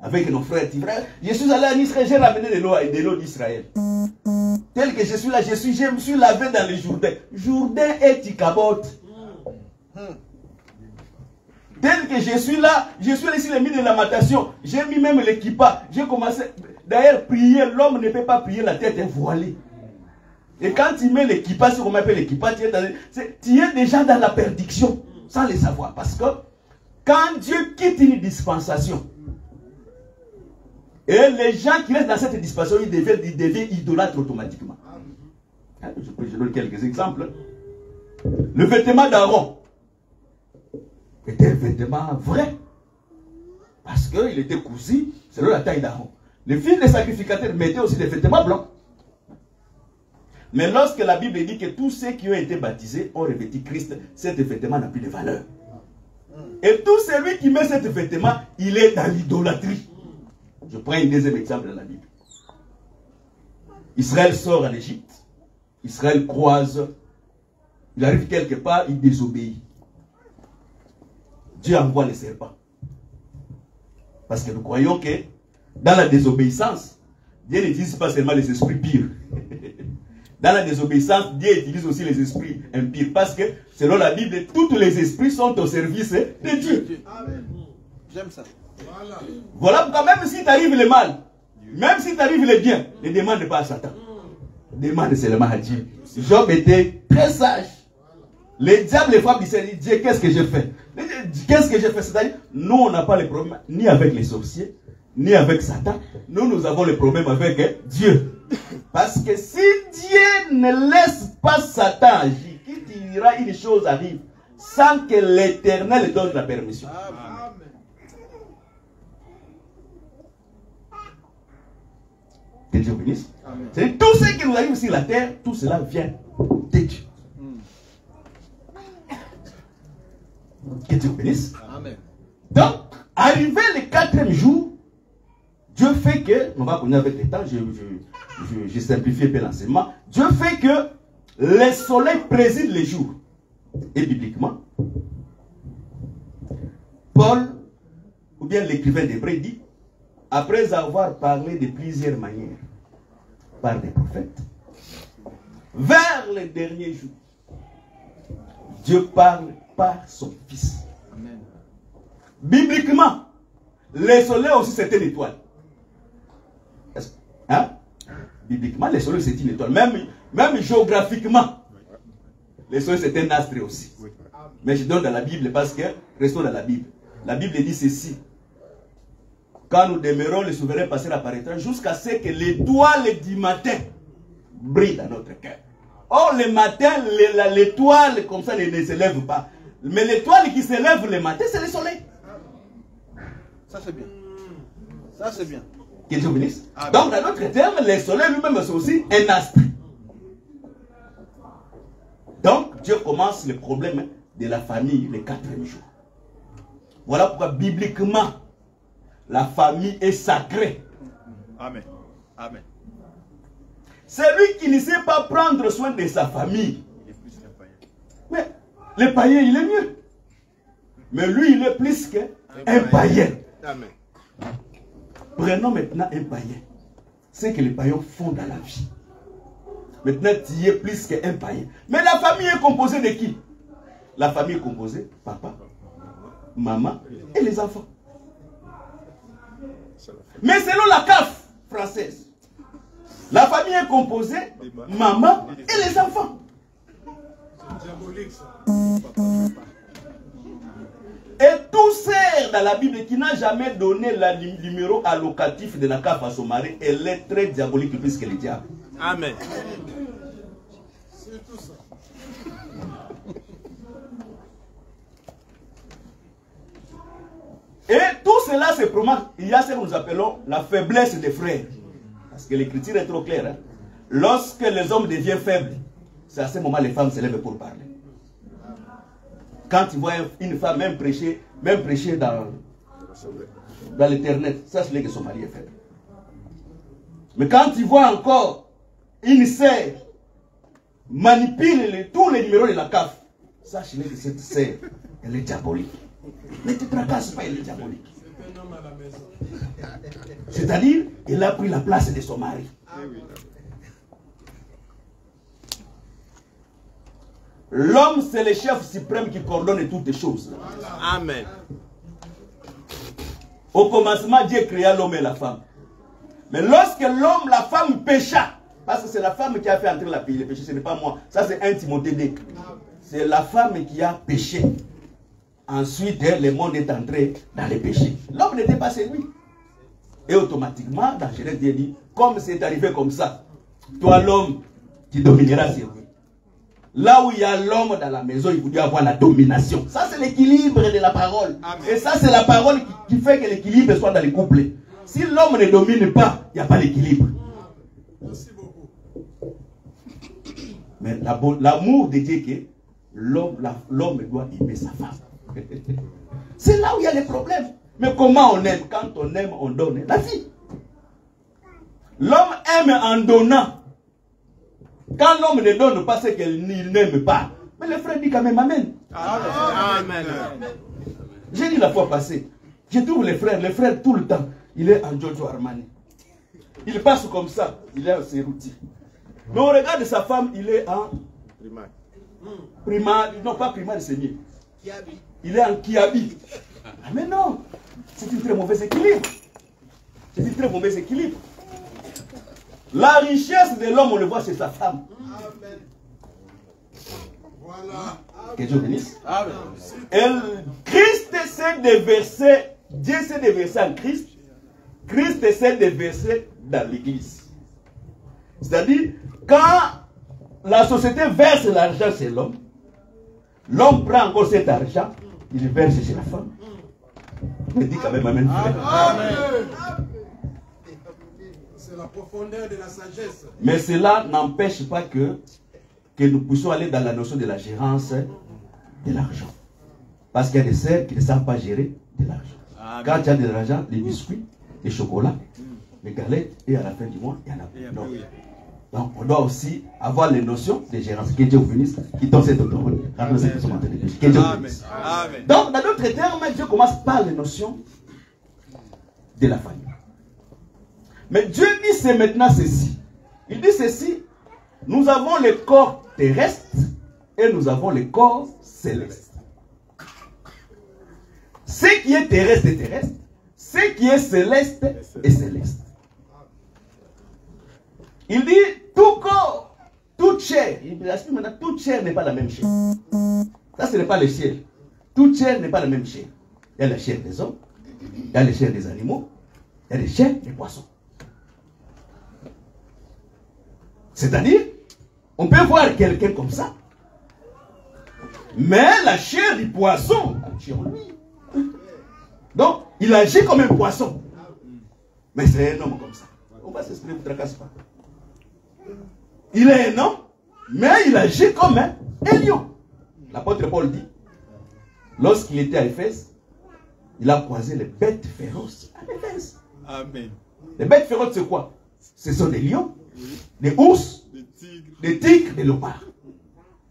avec nos frères. Je suis allé en Israël, j'ai ramené de l'eau d'Israël. Tel que je suis là, je me suis lavé dans le Jourdain. Jourdain et Tikabote. Tel que je suis là, je suis allé sur les mines de lamentation. J'ai mis même l'équipa. J'ai commencé. D'ailleurs, prier, l'homme ne peut pas prier la tête voilée. Et quand tu mets l'équipa, c'est qu'on appelle l'équipa, tu es déjà dans la perdition, sans le savoir. Parce que quand Dieu quitte une dispensation, et les gens qui restent dans cette dispensation, ils deviennent idolâtres automatiquement. Je donne quelques exemples. Le vêtement d'Aaron était un vêtement vrai. Parce qu'il était cousu selon la taille d'Aaron. Les fils des sacrificateurs mettaient aussi des vêtements blancs. Mais lorsque la Bible dit que tous ceux qui ont été baptisés ont revêtu Christ, cet vêtement n'a plus de valeur. Et tout celui qui met cet vêtement, il est dans l'idolâtrie. Je prends un deuxième exemple dans la Bible. Israël sort en Égypte. Israël croise. Il arrive quelque part, il désobéit. Dieu envoie les serpents. Parce que nous croyons que dans la désobéissance, Dieu n'utilise pas seulement les esprits purs. Dans la désobéissance, Dieu utilise aussi les esprits impurs. Parce que, selon la Bible, tous les esprits sont au service de Dieu. Amen. J'aime ça. Voilà pourquoi même si t'arrive le mal, même si t'arrive le bien, ne demande pas à Satan. Demande seulement à Dieu. Job était très sage. Les diables, les femmes disaient, Dieu, qu'est-ce que j'ai fait? Qu'est-ce que j'ai fait? C'est-à-dire, nous, on n'a pas le problème ni avec les sorciers, ni avec Satan. Nous avons le problème avec Dieu. Parce que si Dieu ne laisse pas Satan agir, qu'il dira une chose arrive, sans que l'Éternel donne la permission. Amen. Que Dieu bénisse. C'est tout ce qui nous arrive sur la terre, tout cela vient de Dieu. Que Dieu bénisse. Amen. Donc, arrivé le 4e jour, Dieu fait que, on va connaître avec le temps, je simplifie un peu l'enseignement. Dieu fait que le soleil préside les jours. Et bibliquement, Paul, ou bien l'écrivain d'Hébreux dit, après avoir parlé de plusieurs manières par des prophètes, vers les derniers jours, Dieu parle par son Fils. Amen. Bibliquement, le soleil aussi c'est une étoile. Hein? Bibliquement, le soleil c'est une étoile. Même géographiquement, le soleil c'est un astre aussi. Mais je donne dans la Bible parce que, restons dans la Bible. La Bible dit ceci. Quand nous demeurons, le souverain passera apparaîtra jusqu'à ce que l'étoile du matin brille dans notre cœur. Or, le matin, l'étoile comme ça ne se lève pas. Mais l'étoile qui se lève le matin, c'est le soleil. Ça c'est bien. Ça c'est bien. Que Dieu bénisse. Donc, dans notre terme, le soleil lui-même, c'est aussi un astre. Donc, Dieu commence le problème de la famille le 4e jour. Voilà pourquoi, bibliquement, la famille est sacrée. Amen. Amen. Celui qui ne sait pas prendre soin de sa famille, Il est plus qu'un païen. mais le païen, il est mieux. Mais lui, il est plus qu'un païen. Amen. Prenons maintenant un païen. C'est que les païens font dans la vie. Maintenant, tu es plus qu'un païen. Mais la famille est composée de qui? La famille est composée papa, maman et les enfants. Mais selon la CAF française, la famille est composée maman et les enfants. Et tout sert dans la Bible qui n'a jamais donné le numéro allocatif de la CAF à son mari, elle est très diabolique plus que le diable. Amen. Et tout cela se promet. Il y a ce que nous appelons la faiblesse des frères. Parce que l'écriture est trop claire. Hein? Lorsque les hommes deviennent faibles, c'est à ce moment que les femmes se lèvent pour parler. Quand tu vois une femme même prêcher dans l'internet, ça c'est que son mari est faible. Mais quand tu vois encore une sœur manipule tous les numéros de la CAF, sache que cette sœur, elle est diabolique. Ne te tracasse pas, elle est diabolique. C'est-à-dire, elle a pris la place de son mari. L'homme, c'est le chef suprême qui coordonne toutes les choses. Amen. Au commencement, Dieu créa l'homme et la femme. Mais lorsque l'homme, la femme pécha, parce que c'est la femme qui a fait entrer le péché, ce n'est pas moi. Ça, c'est 1 Timothée 2. C'est la femme qui a péché. Ensuite, le monde est entré dans le péché. L'homme n'était pas celui. Et automatiquement, dans Genèse, Dieu dit, comme c'est arrivé comme ça, toi l'homme, tu domineras sur lui. Là où il y a l'homme dans la maison, il faut avoir la domination. Ça, c'est l'équilibre de la parole. Amen. Et ça, c'est la parole qui fait que l'équilibre soit dans les couples. Si l'homme ne domine pas, il n'y a pas l'équilibre. Merci beaucoup. Mais l'amour de Dieu, que l'homme doit aimer sa femme. C'est là où il y a les problèmes. Mais comment on aime? Quand on aime, on donne la vie. L'homme aime en donnant. Quand l'homme ne donne pas ce qu'il n'aime pas. Mais le frère dit quand même Amen. Amen. J'ai dit la fois passée, je trouve les frères tout le temps, il est en Giorgio Armani. Il passe comme ça, il est en Cerruti. Mais on regarde sa femme, il est en Prima, non pas Prima, c'est mieux. Il est en Kiabi. Ah mais non, c'est une très mauvaise équilibre. C'est une très mauvaise équilibre. La richesse de l'homme, on le voit, c'est sa femme. Amen. Voilà. Que Dieu bénisse. Amen. Christ s'est déversé, Dieu s'est déversé en Christ. Christ s'est déversé dans l'église. C'est-à-dire, quand la société verse l'argent chez l'homme, l'homme prend encore cet argent, il verse chez la femme. Il dit quand même amen. Amen. C'est la profondeur de la sagesse. Mais cela n'empêche pas que nous puissions aller dans la notion de la gérance de l'argent. Parce qu'il y a des sœurs qui ne savent pas gérer de l'argent. Quand tu as de l'argent, les biscuits, les chocolats, les galettes, et à la fin du mois, il y en a non. Donc, on doit aussi avoir les notions de gérance. Que Dieu vous bénisse, qui donne cette autorité. Que Dieu vous bénisse. Donc, dans d'autres termes, Dieu commence par les notions de la famille. Mais Dieu dit c'est maintenant ceci. Il dit ceci. Nous avons les corps terrestres et nous avons les corps célestes. Ce qui est terrestre est terrestre. Ce qui est céleste est céleste. Il dit tout corps, toute chair. Il dit maintenant toute chair n'est pas la même chair. Ça ce n'est pas le ciel. Toute chair n'est pas la même chair. Il y a la chair des hommes, il y a les chairs des animaux, il y a les chairs des poissons. C'est-à-dire, on peut voir quelqu'un comme ça, mais la chair du poisson agit en lui. Donc, il agit comme un poisson. Mais c'est un homme comme ça. On va s'exprimer, ne vous tracasse pas. Il est un homme, mais il agit comme un lion. L'apôtre Paul dit, lorsqu'il était à Éphèse, il a croisé les bêtes féroces à Éphèse. Amen. Les bêtes féroces, c'est quoi? Ce sont des lions, des ours, des tigres, des léopards.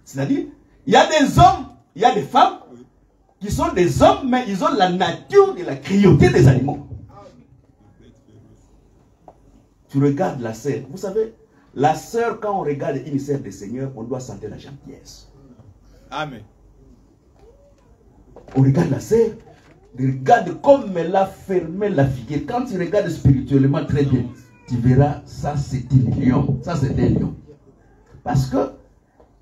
C'est-à-dire, il y a des hommes, il y a des femmes qui sont des hommes, mais ils ont la nature de la cruauté des animaux. Tu regardes la sœur. Vous savez, la sœur, quand on regarde une sœur du Seigneur, on doit sentir la gentillesse. Amen. On regarde la sœur, regarde comme elle a fermé la figure. Quand tu regardes spirituellement très bien, tu verras, ça c'est un lion. Ça c'est un lion. Parce que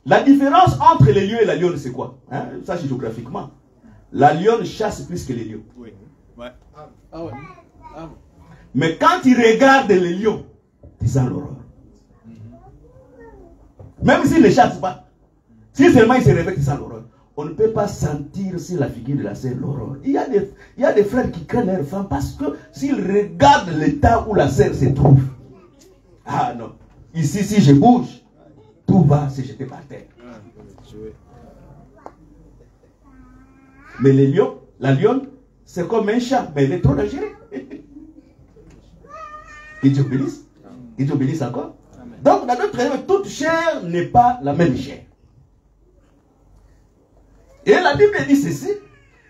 la différence entre les lions et la lionne, c'est quoi? Ça c'est géographiquement. La lionne chasse plus que les lions. Oui. Ouais. Ah ouais. Ah ouais. Mais quand tu regardes les lions, tu sens l'horreur. Même s'ils ne chassent pas, si seulement ils se réveillent, tu sens l'horreur. On ne peut pas sentir sur la figure de la sœur l'horreur. Il y a des frères qui craignent leur femme parce que s'ils regardent l'état où la sœur se trouve, ah non, ici si je bouge, tout va se jeter par terre. Mais les lions, la lionne, c'est comme un chat, mais elle est trop dangereuse. Que Dieu bénisse. Que Dieu bénisse encore. Donc, dans d'autres termes, toute chair n'est pas la même chair. Et la Bible dit ceci.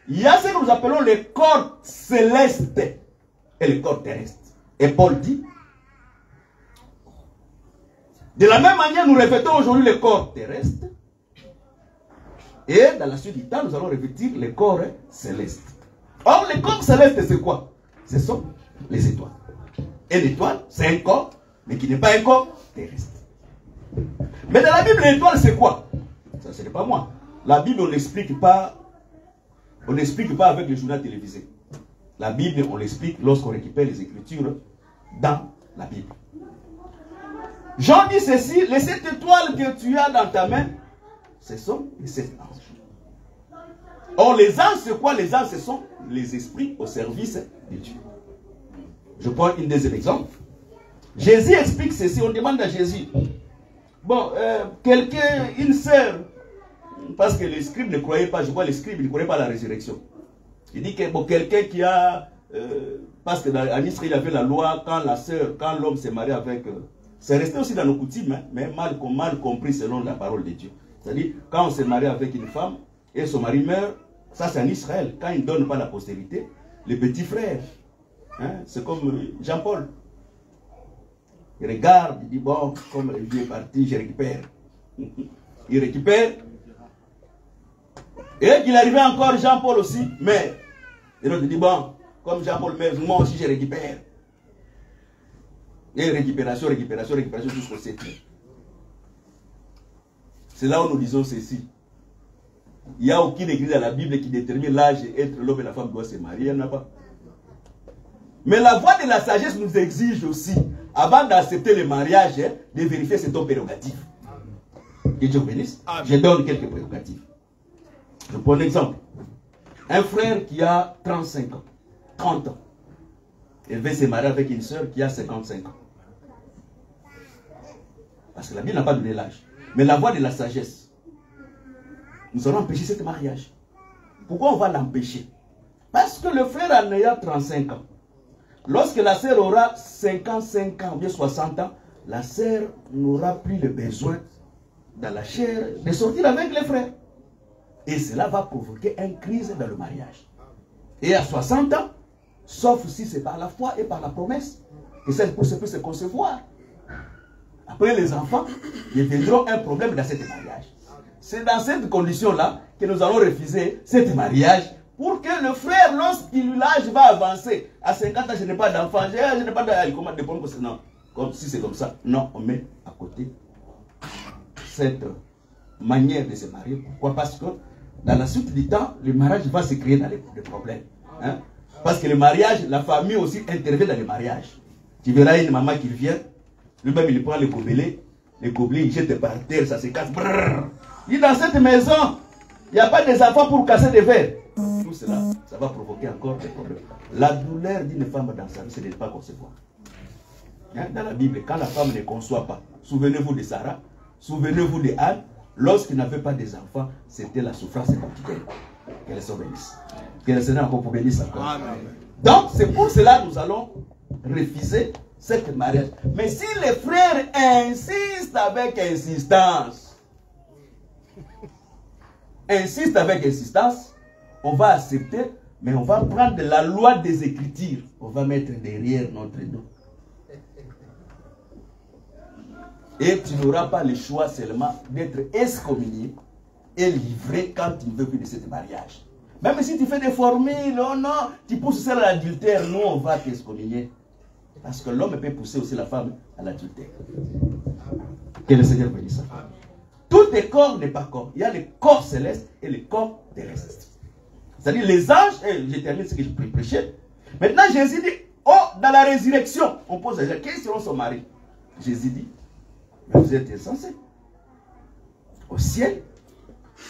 Il y a ce que nous appelons les corps célestes et les corps terrestres. Et Paul dit, de la même manière, nous revêtons aujourd'hui les corps terrestres. Et dans la suite du temps, nous allons revêtir les corps célestes. Or, les corps célestes, c'est quoi? Ce sont les étoiles. Et l'étoile, c'est un corps, mais qui n'est pas un corps terrestre. Mais dans la Bible, l'étoile, c'est quoi? Ça, ce n'est pas moi. La Bible, on n'explique pas avec le journal télévisé. La Bible, on l'explique lorsqu'on récupère les Écritures dans la Bible. Jean dit ceci, les 7 étoiles que tu as dans ta main, ce sont les 7 anges. Or, les anges, c'est quoi? Les anges, ce sont les esprits au service de Dieu. Je prends une deuxième exemple. Jésus explique ceci, on demande à Jésus. Bon, quelqu'un, une sœur, parce que les scribes ne croyaient pas, je vois les scribes, ils ne croyaient pas à la résurrection. Il dit que bon, quelqu'un qui a, parce qu'en Israël, il y avait la loi, quand la sœur, quand l'homme s'est marié avec, c'est resté aussi dans nos coutumes, hein, mais mal compris selon la parole de Dieu. C'est-à-dire, quand on s'est marié avec une femme, et son mari meurt, Ça, c'est en Israël. Quand ils ne donnent pas la postérité, les petits frères, hein, c'est comme Jean-Paul. Il regarde, il dit, bon, comme lui est parti, je récupère. Il récupère. Et qu'il arrivait encore Jean-Paul aussi, mais l'autre dit, bon, comme Jean-Paul meurt, moi aussi je récupère. Et récupération jusqu'au 7. C'est là où nous disons ceci. Il n'y a aucune église dans la Bible qui détermine l'âge entre l'homme et la femme doit se marier. Il n'y en a pas. Mais la voie de la sagesse nous exige aussi, avant d'accepter le mariage, de vérifier ses dons prérogatives. Que Dieu bénisse. Je donne quelques prérogatives. Je prends un exemple. Un frère qui a 35 ans, 30 ans, il veut se marier avec une soeur qui a 55 ans. Parce que la Bible n'a pas donné l'âge. Mais la voie de la sagesse, nous allons empêcher ce mariage. Pourquoi on va l'empêcher? Parce que le frère en ayant 35 ans, lorsque la sœur aura 55 ans, ou bien 60 ans, la sœur n'aura plus le besoin dans la chair de sortir avec les frères. Et cela va provoquer une crise dans le mariage. Et à 60 ans, sauf si c'est par la foi et par la promesse, que ça peut se concevoir. Après les enfants, deviendront un problème dans ce mariage. C'est dans cette condition-là que nous allons refuser ce mariage pour que le frère, lorsqu'il l'âge va avancer, à 50 ans, je n'ai pas d'enfant, je n'ai pas de... Comment dépendre que c'est non. Comme si c'est comme ça. Non, on met à côté cette manière de se marier. Pourquoi? Parce que dans la suite du temps, le mariage va se créer dans les problèmes. Hein? Parce que le mariage, la famille aussi intervient dans le mariage. Tu verras une maman qui vient, lui-même il prend le gobelet, il jette par terre, ça se casse. Brrr. Il dit dans cette maison, il n'y a pas des enfants pour casser des verres. Tout cela, ça va provoquer encore des problèmes. La douleur d'une femme dans sa vie, ce n'est pas concevoir. Hein? Dans la Bible, quand la femme ne conçoit pas, souvenez-vous de Sarah, souvenez-vous de Anne, lorsqu'ils n'avaient pas des enfants, c'était la souffrance quotidienne. Qu'elle se bénisse. Que le Seigneur encore bénisse encore. Amen. Donc, c'est pour cela que nous allons refuser cette mariage. Mais si les frères insistent avec insistance, on va accepter, mais on va prendre la loi des Écritures, on va mettre derrière notre dos. Et tu n'auras pas le choix seulement d'être excommunié et livré quand tu ne veux plus de ce mariage. Même si tu fais des formules, oh non, tu pousses celle à l'adultère, nous on va t'excommunier. Parce que l'homme peut pousser aussi la femme à l'adultère. Que le Seigneur bénisse sa femme. Tout les corps n'est pas corps. Il y a les corps célestes et les corps terrestres. C'est-à-dire les anges, et je termine ce que je prêchais. Maintenant Jésus dit, oh, dans la résurrection, on pose la question, quels seront son mari? Jésus dit, vous êtes insensés. Au ciel,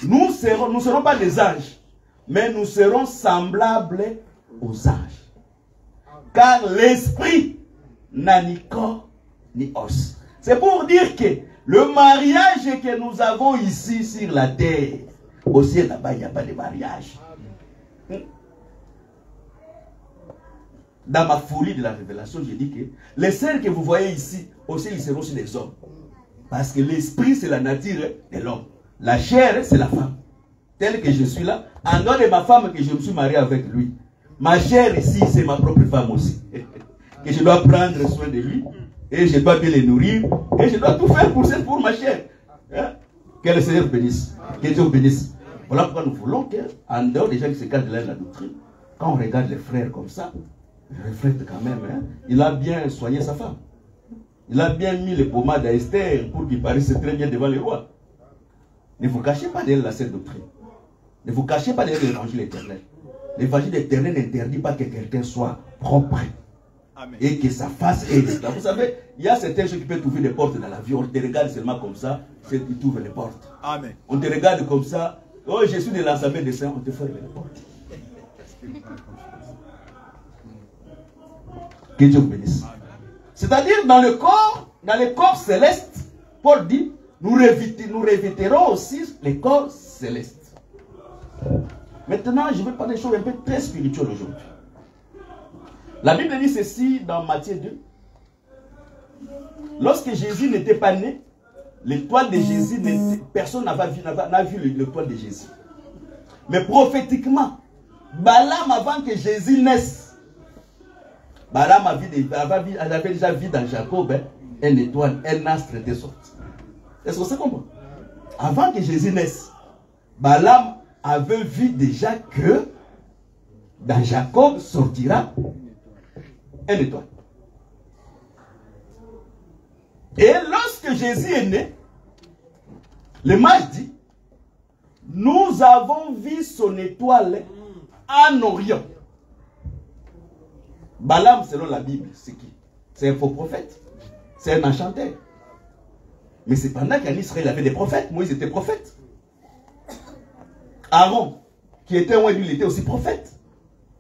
nous ne serons pas des anges, mais nous serons semblables aux anges. Car l'esprit n'a ni corps ni os. C'est pour dire que le mariage que nous avons ici sur la terre, au ciel là-bas, il n'y a pas de mariage. Dans ma folie de la révélation, je dis que les sœurs que vous voyez ici, au ciel, ils seront aussi des hommes. Parce que l'esprit, c'est la nature de l'homme. La chair, c'est la femme. Telle que je suis là, en dehors de ma femme que je me suis marié avec lui. Ma chair ici, c'est ma propre femme aussi. Que je dois prendre soin de lui. Et je dois bien les nourrir. Et je dois tout faire pour ma chair. Hein? Que le Seigneur bénisse. Que Dieu bénisse. Voilà pourquoi nous voulons qu'en dehors des gens qui se cachent de la doctrine, quand on regarde les frères comme ça, je reflète quand même. Hein? Il a bien soigné sa femme. Il a bien mis les pommades à Esther pour qu'il paraisse très bien devant les rois. Ne vous cachez pas derrière la seule doctrine. Ne vous cachez pas derrière l'évangile éternel. L'évangile éternel n'interdit pas que quelqu'un soit propre. Amen. Et que sa face est... Vous savez, il y a certains gens qui peuvent trouver des portes dans la vie. On te regarde seulement comme ça, c'est qu'ils t'ouvrent les portes. Amen. On te regarde comme ça. Oh, je suis de l'Assemblée des saints, on te ferme les portes. Que Dieu vous bénisse. C'est-à-dire dans le corps céleste, Paul dit, nous revêtirons aussi les corps célestes. Maintenant, je vais parler des choses un peu très spirituelles aujourd'hui. La Bible dit ceci dans Matthieu 2. Lorsque Jésus n'était pas né, l'étoile de Jésus, personne n'a vu l'étoile de Jésus. Mais prophétiquement, Balaam, avant que Jésus naisse, Balaam avait déjà vu dans Jacob une étoile, un astre était sorti. Est-ce que ça comprend? Avant que Jésus naisse, Balaam avait vu déjà que dans Jacob sortira une étoile. Et lorsque Jésus est né, le mage dit, nous avons vu son étoile en Orient. Balaam, selon la Bible, c'est qui? C'est un faux prophète. C'est un enchanteur. Mais c'est pendant qu'en Israël, il y avait des prophètes. Moïse était prophète. Aaron, qui était loin, lui, il était aussi prophète.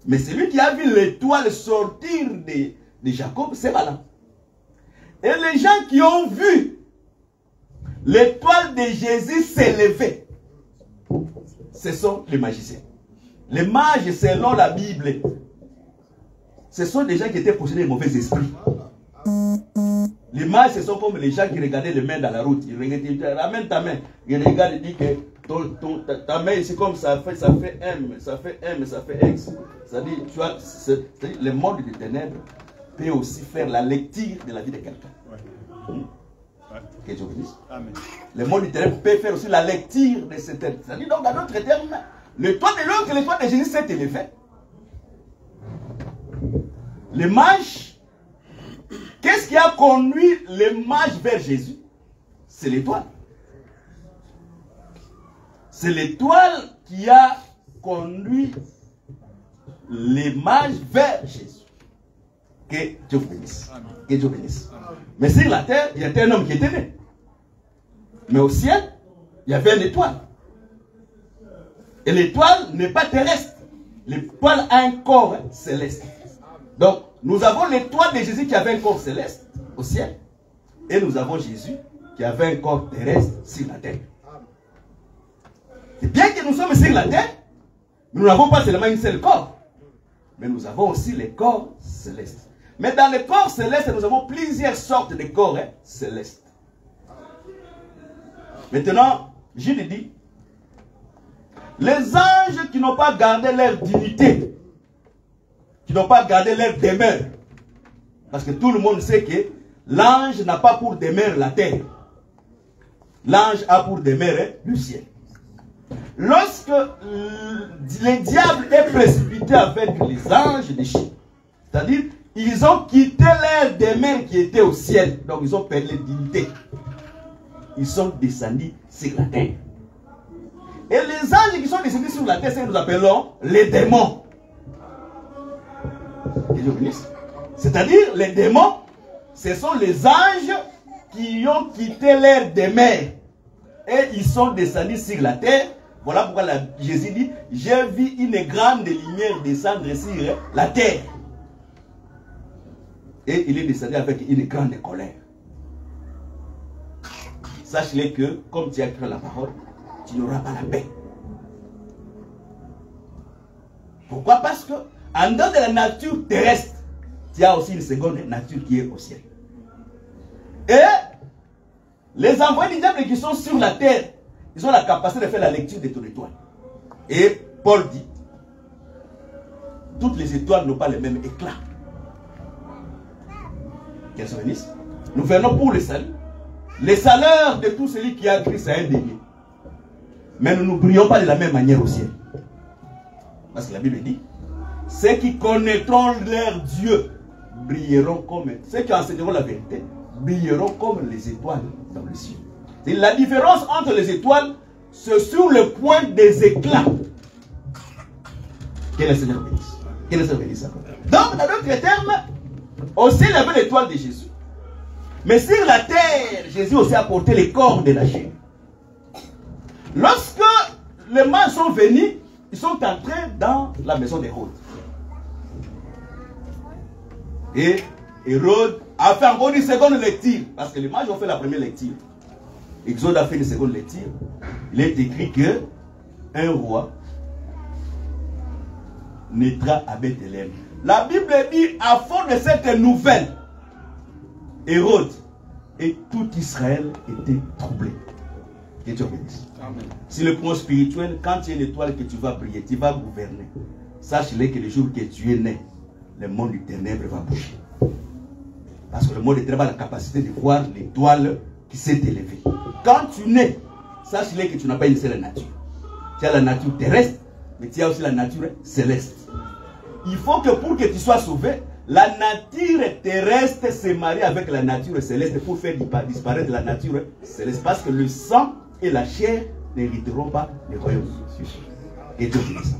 Mais celui qui a vu l'étoile sortir de Jacob, c'est Balaam. Et les gens qui ont vu l'étoile de Jésus s'élever, ce sont les magiciens. Les mages, selon la Bible, ce sont des gens qui étaient possédés de mauvais esprits. Les mages, ce sont comme les gens qui regardaient les mains dans la route. Ils regardent, ramène ta main. Ils regardent et disent que ta main ici, comme ça fait M, ça fait M, ça fait X. C'est-à-dire, tu vois, le monde des ténèbres peut aussi faire la lecture de la vie de quelqu'un. Que Dieu bénisse. Le monde du ténèbres peut faire aussi la lecture de cette terre. C'est-à-dire, donc, dans d'autres termes, l'étoile de Jésus s'est élevé. Les mages, qu'est-ce qui a conduit les mages vers Jésus? C'est l'étoile. C'est l'étoile qui a conduit les mages vers Jésus. Que Dieu vous bénisse. Que Dieu bénisse. Mais sur la terre, il y avait un homme qui était né. Mais au ciel, il y avait une étoile. Et l'étoile n'est pas terrestre. L'étoile a un corps céleste. Donc, nous avons l'étoile de Jésus qui avait un corps céleste au ciel. Et nous avons Jésus qui avait un corps terrestre sur la terre. Et bien que nous sommes sur la terre, nous n'avons pas seulement un seul corps. Mais nous avons aussi les corps célestes. Mais dans les corps célestes, nous avons plusieurs sortes de corps célestes. Maintenant, Jude dit, les anges qui n'ont pas gardé leur dignité, qui n'ont pas gardé leur demeure, parce que tout le monde sait que l'ange n'a pas pour demeure la terre. L'ange a pour demeure le ciel. Lorsque le diable est précipité avec les anges déchus, c'est-à-dire, ils ont quitté leur demeure qui était au ciel. Donc, ils ont perdu leur dignité. Ils sont descendus sur la terre. Et les anges qui sont descendus sur la terre, c'est ce que nous appelons les démons. C'est-à-dire, les démons, ce sont les anges qui ont quitté leur demeure. Et ils sont descendus sur la terre. Voilà pourquoi Jésus dit, j'ai vu une grande lumière descendre sur la terre. Et il est descendu avec une grande colère. Sache-le que, comme tu as cru la parole, tu n'auras pas la paix. Pourquoi? Parce que, en dehors de la nature terrestre, il y a aussi une seconde nature qui est au ciel. Et les envoyés du diable qui sont sur la terre, ils ont la capacité de faire la lecture de ton étoile. Et Paul dit, toutes les étoiles n'ont pas le même éclat. Qu'elles se bénissent. Nous venons pour le salut. Le salaire de tout celui qui a Christ a un denier. Mais nous ne brillons pas de la même manière au ciel. Parce que la Bible dit, ceux qui connaîtront leur Dieu brilleront comme, ceux qui enseigneront la vérité brilleront comme les étoiles dans le ciel. Et la différence entre les étoiles, c'est sur le point des éclats. Que le Seigneur bénisse. Que le Seigneur bénisse. Donc, dans d'autres termes, aussi il y avait l'étoile de Jésus. Mais sur la terre, Jésus aussi a porté les corps de la chair. Lorsque les mages sont venus, ils sont entrés dans la maison d'Hérode. Et Hérode a fait encore une seconde lecture. Parce que les mages ont fait la première lecture. Exode a fait une seconde lecture. Il est écrit que un roi naîtra à Bethléem. La Bible dit, à fond de cette nouvelle, Hérode et tout Israël était troublé. Que Dieu bénisse. Si le plan spirituel, quand tu es une étoile que tu vas briller, tu vas gouverner. Sache-le que le jour que tu es né, le monde du ténèbre va bouger. Parce que le monde du ténèbre a la capacité de voir l'étoile qui s'est élevée. Quand tu nais, sache-le que tu n'as pas une seule nature. Tu as la nature terrestre, mais tu as aussi la nature céleste. Il faut que pour que tu sois sauvé, la nature terrestre se marie avec la nature céleste pour faire disparaître la nature céleste. Parce que le sang et la chair n'hériteront pas le royaume. Et Dieu bénisse.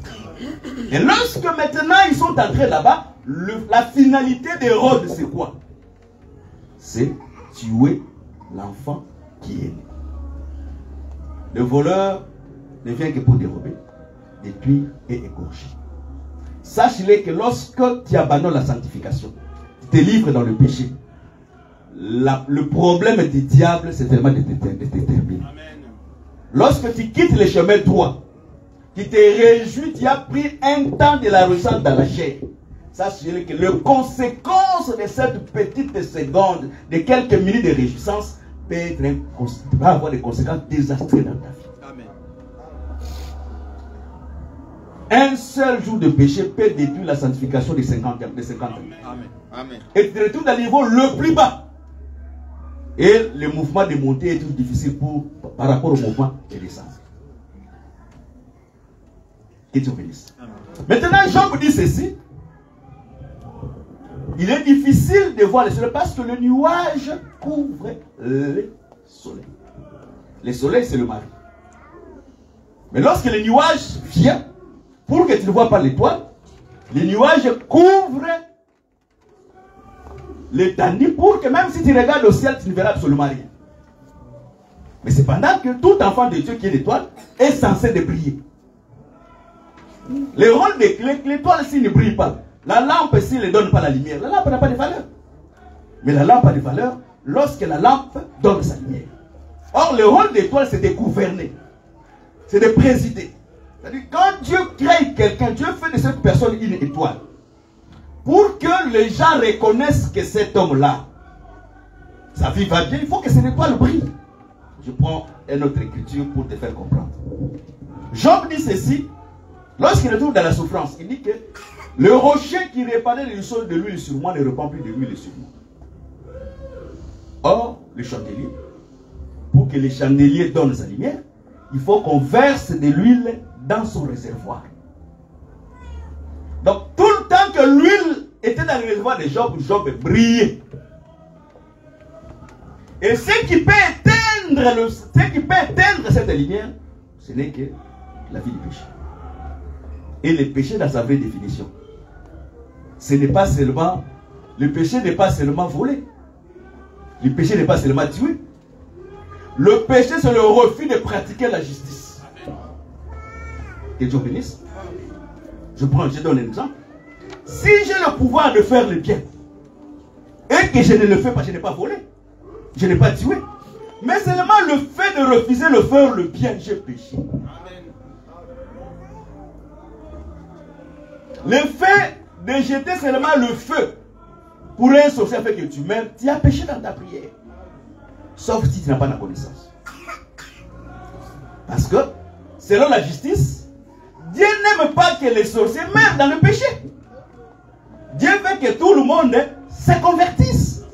Et lorsque maintenant ils sont entrés là-bas, la finalité d'Hérode, c'est quoi? C'est tuer l'enfant qui est né. Le voleur ne vient que pour dérober, détruire et égorger. Sache-le que lorsque tu abandonnes la sanctification, tu te livres dans le péché, le problème du diable, c'est tellement de t'éterminer. Lorsque tu quittes le chemin droit, tu te réjouis, tu as pris un temps de la réjouissance dans la chair. Sachez que les conséquences de cette petite seconde, de quelques minutes de réjouissance, va avoir des conséquences désastreuses dans ta vie. Amen. Un seul jour de péché peut détruire la sanctification de 50 ans. Amen. Amen. Et tu te retrouves dans le niveau le plus bas. Et le mouvement de montée est tout difficile par rapport au mouvement de descente. Que Dieu bénisse. Maintenant, Job dit ceci. Il est difficile de voir le soleil parce que le nuage couvre le soleil. Le soleil, c'est le mari. Mais lorsque le nuage vient, pour que tu ne vois pas l'étoile, le nuage couvre l'étendue pour que même si tu regardes au ciel, tu ne verras absolument rien. Mais cependant que tout enfant de Dieu qui est l'étoile est censé de briller. Le rôle de l'étoile, s'il ne brille pas, la lampe, s'il ne donne pas la lumière, la lampe n'a pas de valeur. Mais la lampe a de valeur lorsque la lampe donne sa lumière. Or, le rôle d'étoile, c'est de gouverner. C'est de présider. C'est-à-dire, quand Dieu crée quelqu'un, Dieu fait de cette personne une étoile. Pour que les gens reconnaissent que cet homme-là, sa vie va bien, il faut que cette étoile brille. Je prends une autre écriture pour te faire comprendre. Job dit ceci, lorsqu'il est dans la souffrance, il dit que le rocher qui répandait de l'huile sur moi ne répand plus de l'huile sur moi. Or, le chandelier, pour que le chandelier donne sa lumière, il faut qu'on verse de l'huile dans son réservoir. Donc, tout le temps que l'huile était dans le réservoir de Job, Job brillait. Et ce qui peut éteindre, cette lumière, ce n'est que la vie du péché. Et le péché dans sa vraie définition. Ce n'est pas seulement, le péché n'est pas seulement voler. Le péché n'est pas seulement tuer. Le péché, c'est le refus de pratiquer la justice. Que Dieu bénisse. Je donne un exemple. Si j'ai le pouvoir de faire le bien, et que je ne le fais pas, je n'ai pas volé, je n'ai pas tué, mais seulement le fait de refuser de faire le bien, j'ai péché. Le fait de jeter seulement le feu pour un sorcier fait que tu meurs, tu as péché dans ta prière. Sauf si tu n'as pas la connaissance. Parce que, selon la justice, Dieu n'aime pas que les sorciers meurent dans le péché. Dieu veut que tout le monde se convertisse.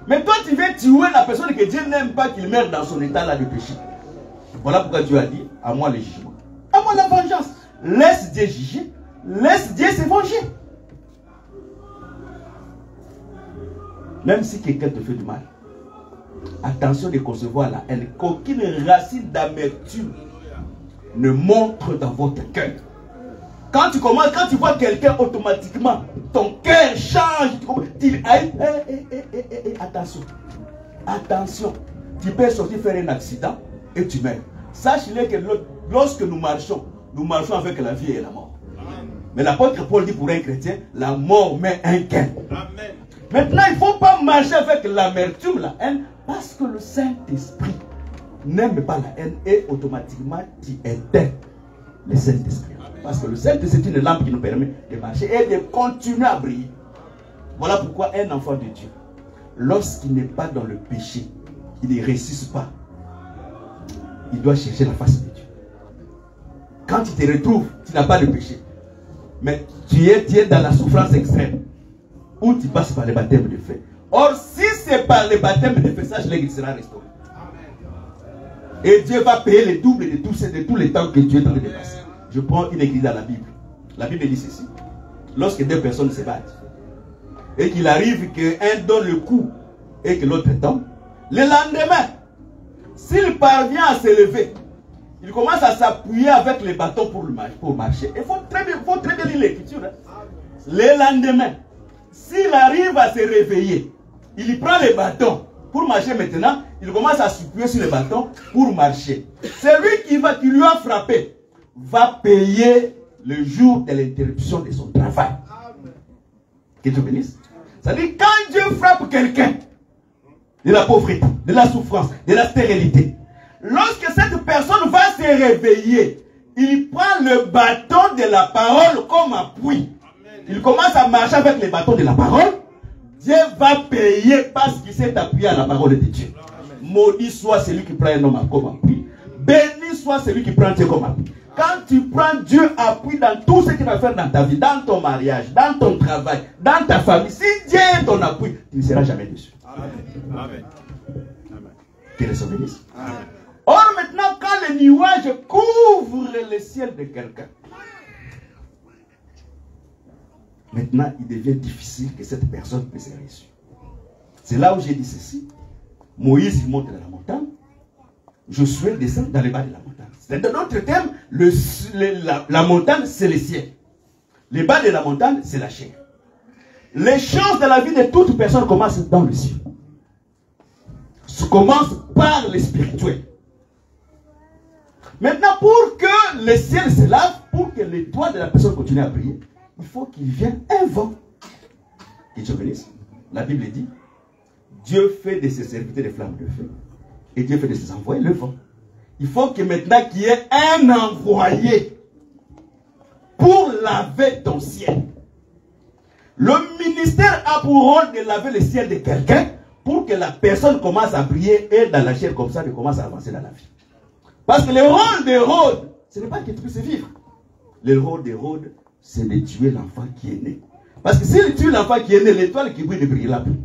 Mais toi, tu veux tuer la personne que Dieu n'aime pas qu'il meure dans son état là de péché. Voilà pourquoi Dieu a dit, à moi le jugement. À moi la vengeance. Laisse Dieu juger. Laisse Dieu se venger. Même si quelqu'un te fait du mal, attention de concevoir la haine. Qu'aucune racine d'amertume ne montre dans votre cœur. Quand tu vois quelqu'un, automatiquement, ton cœur change. Attention. Attention. Tu peux sortir faire un accident et tu meurs. Sache-le que lorsque nous marchons avec la vie et la mort. Mais l'apôtre Paul dit pour un chrétien, la mort met un gain. Amen. Maintenant, il ne faut pas marcher avec l'amertume, la haine, parce que le Saint-Esprit n'aime pas la haine et automatiquement tu éteins le Saint-Esprit. Parce que le Saint-Esprit, c'est une lampe qui nous permet de marcher et de continuer à briller. Voilà pourquoi un enfant de Dieu, lorsqu'il n'est pas dans le péché, il ne ressuscite pas. il doit chercher la face de Dieu. Quand tu te retrouves, tu n'as pas de péché. Mais tu es dans la souffrance extrême. Ou tu passes par le baptême de feu. Or, si c'est par le baptême de feu, sache qu'il sera restauré. Et Dieu va payer le double de tous les temps que Dieu est en train de passer. Je prends une église dans la Bible. La Bible dit ceci. Lorsque deux personnes se battent, et qu'il arrive qu'un donne le coup et que l'autre tombe, le lendemain, s'il parvient à se lever, il commence à s'appuyer avec les bâtons pour marcher. Il faut très bien lire l'écriture. Hein. Le lendemain, s'il arrive à se réveiller, il prend les bâtons pour marcher maintenant, il commence à s'appuyer sur les bâtons pour marcher. Celui qui lui a frappé va payer le jour de l'interruption de son travail. Que Dieu bénisse. C'est-à-dire, quand Dieu frappe quelqu'un de la pauvreté, de la souffrance, de la stérilité, lorsque cette personne va se réveiller, il prend le bâton de la parole comme appui. Il commence à marcher avec les bâtons de la parole. Dieu va payer parce qu'il s'est appuyé à la parole de Dieu. Maudit soit celui qui prend un homme comme appui. Béni soit celui qui prend Dieu comme appui. Quand tu prends Dieu appui dans tout ce qu'il va faire dans ta vie, dans ton mariage, dans ton travail, dans ta famille, si Dieu est ton appui, tu ne seras jamais déçu. Amen. Que le Seigneur bénisse. Or maintenant, quand les nuages couvrent le ciel de quelqu'un, maintenant il devient difficile que cette personne puisse réussir. C'est là où j'ai dit ceci. Moïse il monte dans la montagne. Josué descend dans les bas de la montagne. Dans d'autres termes, la montagne c'est le ciel. Les bas de la montagne c'est la chair. Les chances de la vie de toute personne commencent dans le ciel. Ça commence par le spirituel. Maintenant, pour que le ciel se lave, pour que les doigts de la personne continue à briller, il faut qu'il vienne un vent. Que Dieu bénisse. La Bible dit, Dieu fait de ses serviteurs des flammes de feu. Et Dieu fait de ses envoyés le vent. Il faut que maintenant qu'il y ait un envoyé pour laver ton ciel. Le ministère a pour rôle de laver le ciel de quelqu'un pour que la personne commence à briller et dans la chair comme ça, elle commence à avancer dans la vie. Parce que le rôle de Hérode, ce n'est pas que tu puisses vivre. Le rôle d'Hérode, c'est de tuer l'enfant qui est né. Parce que s'il tue l'enfant qui est né, l'étoile qui brille ne brillera plus.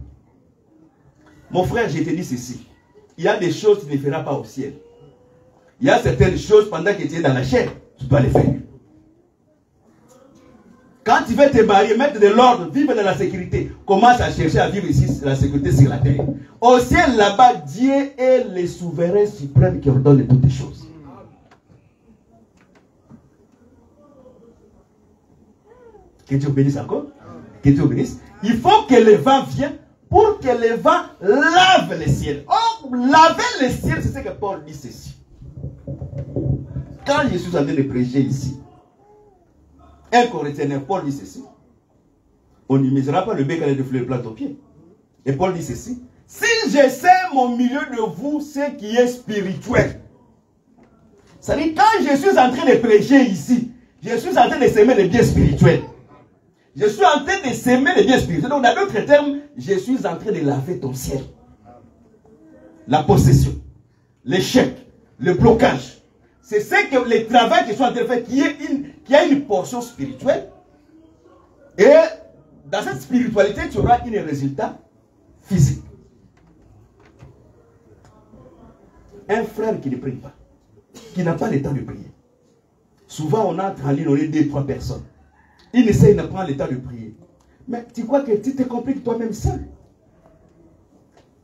Mon frère, je te dis ceci. Il y a des choses que tu ne feras pas au ciel. Il y a certaines choses pendant que tu es dans la chair, tu dois les faire. Quand tu veux te marier, mettre de l'ordre, vivre dans la sécurité, commence à chercher à vivre ici la sécurité sur la terre. Au ciel, là-bas, Dieu est le souverain suprême qui ordonne toutes les choses. Que Dieu bénisse encore. Que Dieu bénisse. Il faut que le vent vienne pour que le vent lave le ciel. Oh, laver le ciel, c'est ce que Paul dit ceci. Quand je suis en train de prêcher ici, 1 Corinthiens, Paul dit ceci. On n'imisera pas le bec à de fleurs plantes aux pieds. Et Paul dit ceci. Si j'essaie au milieu de vous ce qui est spirituel. C'est-à-dire quand je suis en train de prêcher ici, je suis en train de s'aimer les biens spirituels. Je suis en train de s'aimer les biens spirituels. Donc dans d'autres termes, je suis en train de laver ton ciel. La possession, l'échec, le blocage. C'est ce que le travail que je suis en train de faire qui a une portion spirituelle. Et dans cette spiritualité, tu auras un résultat physique. Un frère qui ne prie pas, qui n'a pas le temps de prier. Souvent, on entre en ligne, on est 2-3 personnes. Il essaie de prendre le temps de prier. Mais tu crois que tu te compliques toi-même seul.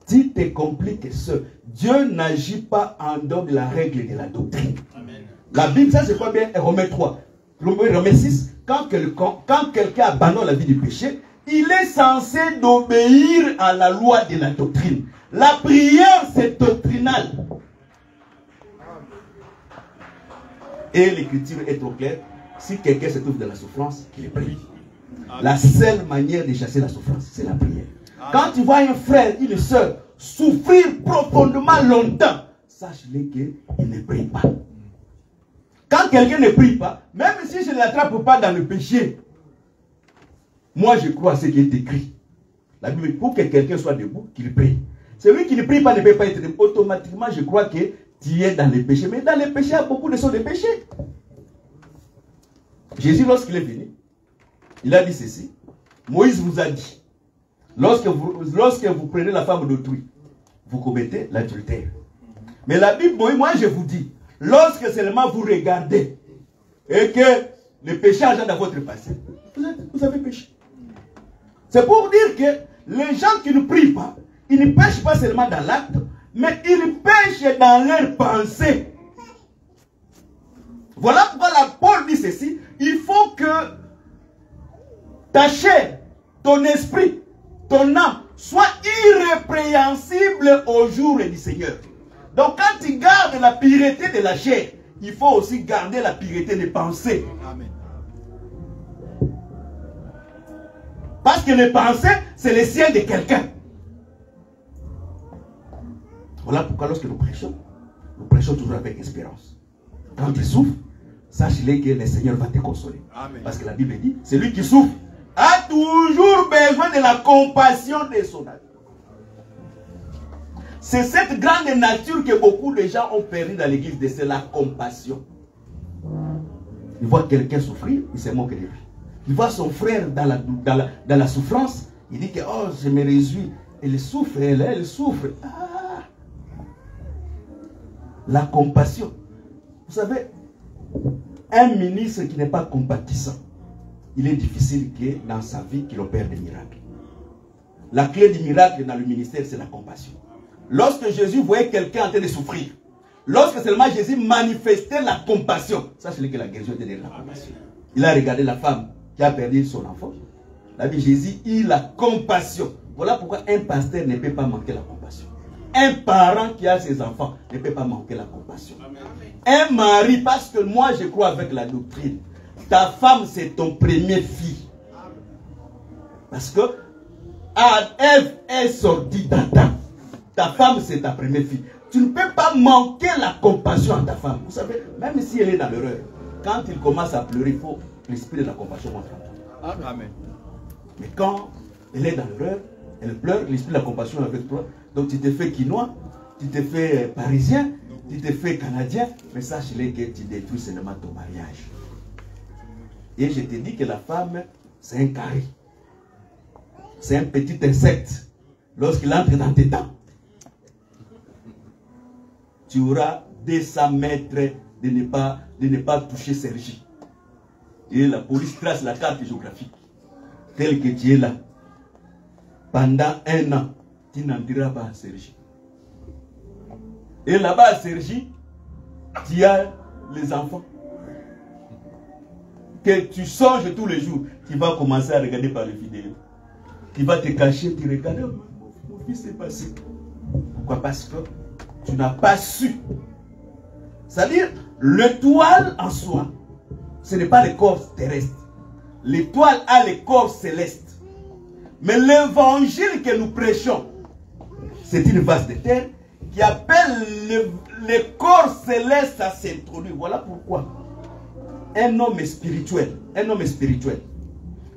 Tu te compliques seul. Dieu n'agit pas en dehors de la règle de la doctrine. Amen. La Bible, ça c'est quoi bien? Romains 3. Romains 6. Quand quelqu'un abandonne la vie du péché, il est censé d'obéir à la loi de la doctrine. La prière, c'est doctrinal. Et l'écriture est trop claire. Si quelqu'un se trouve dans la souffrance, qu'il prie. La seule manière de chasser la souffrance, c'est la prière. Quand tu vois un frère, une soeur souffrir profondément longtemps, sache-le qu'il ne prie pas. Quand quelqu'un ne prie pas, même si je ne l'attrape pas dans le péché, moi je crois à ce qui est écrit. La Bible, pour que quelqu'un soit debout, qu'il prie. Celui qui ne prie pas ne peut pas être debout. Automatiquement, je crois que tu es dans les péchés. Mais dans les péchés, il y a beaucoup de choses de péchés. Jésus, lorsqu'il est venu, il a dit ceci. Moïse vous a dit, lorsque vous prenez la femme d'autrui, vous commettez l'adultère. Mais la Bible, moi je vous dis, lorsque seulement vous regardez et que le péché agit dans votre passé, vous avez péché. C'est pour dire que les gens qui ne prient pas, ils ne pêchent pas seulement dans l'acte, mais ils pêchent dans leurs pensées. Voilà pourquoi la Paul dit ceci. Il faut que ta chair, ton esprit, ton âme soient irrépréhensibles au jour du Seigneur. Donc quand tu gardes la pureté de la chair, il faut aussi garder la pureté des pensées. Amen. Parce que les pensées, c'est les siens de quelqu'un. Voilà pourquoi lorsque nous prêchons toujours avec espérance. Quand tu souffres, sache-le que le Seigneur va te consoler. Amen. Parce que la Bible dit, celui qui souffre a toujours besoin de la compassion de son ami. C'est cette grande nature que beaucoup de gens ont perdu dans l'église, c'est la compassion. Il voit quelqu'un souffrir, il se moque de lui. Il voit son frère dans la souffrance, il dit que oh, je me réjouis. Elle souffre, elle souffre. Ah. La compassion. Vous savez, un ministre qui n'est pas compatissant, il est difficile que dans sa vie qu'il opère des miracles. La clé du miracle dans le ministère, c'est la compassion. Lorsque Jésus voyait quelqu'un en train de souffrir, lorsque seulement Jésus manifestait la compassion, sachez que la guérison était de la compassion. Il a regardé la femme qui a perdu son enfant. Il a dit, Jésus, il a compassion. Voilà pourquoi un pasteur ne peut pas manquer la compassion. Un parent qui a ses enfants ne peut pas manquer la compassion. Un mari, parce que moi je crois avec la doctrine, ta femme c'est ton premier fille. Parce que Ève est sortie d'Adam. Ta femme c'est ta première fille. Tu ne peux pas manquer la compassion à ta femme. Vous savez, même si elle est dans l'erreur, quand il commence à pleurer, il faut l'esprit de la compassion entre toi. Amen. Mais quand elle est dans l'erreur, elle pleure, l'esprit de la compassion est avec toi. Donc tu te fais quinois, tu te fais parisien, tu te fais canadien, mais sache-le que tu détruis seulement ton mariage. Et je te dis que la femme, c'est un carré. C'est un petit insecte. Lorsqu'il entre dans tes dents, tu auras 200 mètres de ne pas toucher Sergi. Et la police trace la carte géographique. Telle que tu es là. Pendant 1 an, tu n'entreras pas à Sergi. Et là-bas à Sergi, tu as les enfants. Que tu songes tous les jours. Tu vas commencer à regarder par les vidéos. Tu vas te cacher, tu regardes. Mon fils est passé. Pourquoi? Parce que tu n'as pas su. C'est-à-dire, l'étoile en soi, ce n'est pas le corps terrestre. L'étoile a le corps céleste. Mais l'évangile que nous prêchons, c'est une vase de terre qui appelle le corps céleste à s'introduire. Voilà pourquoi un homme spirituel,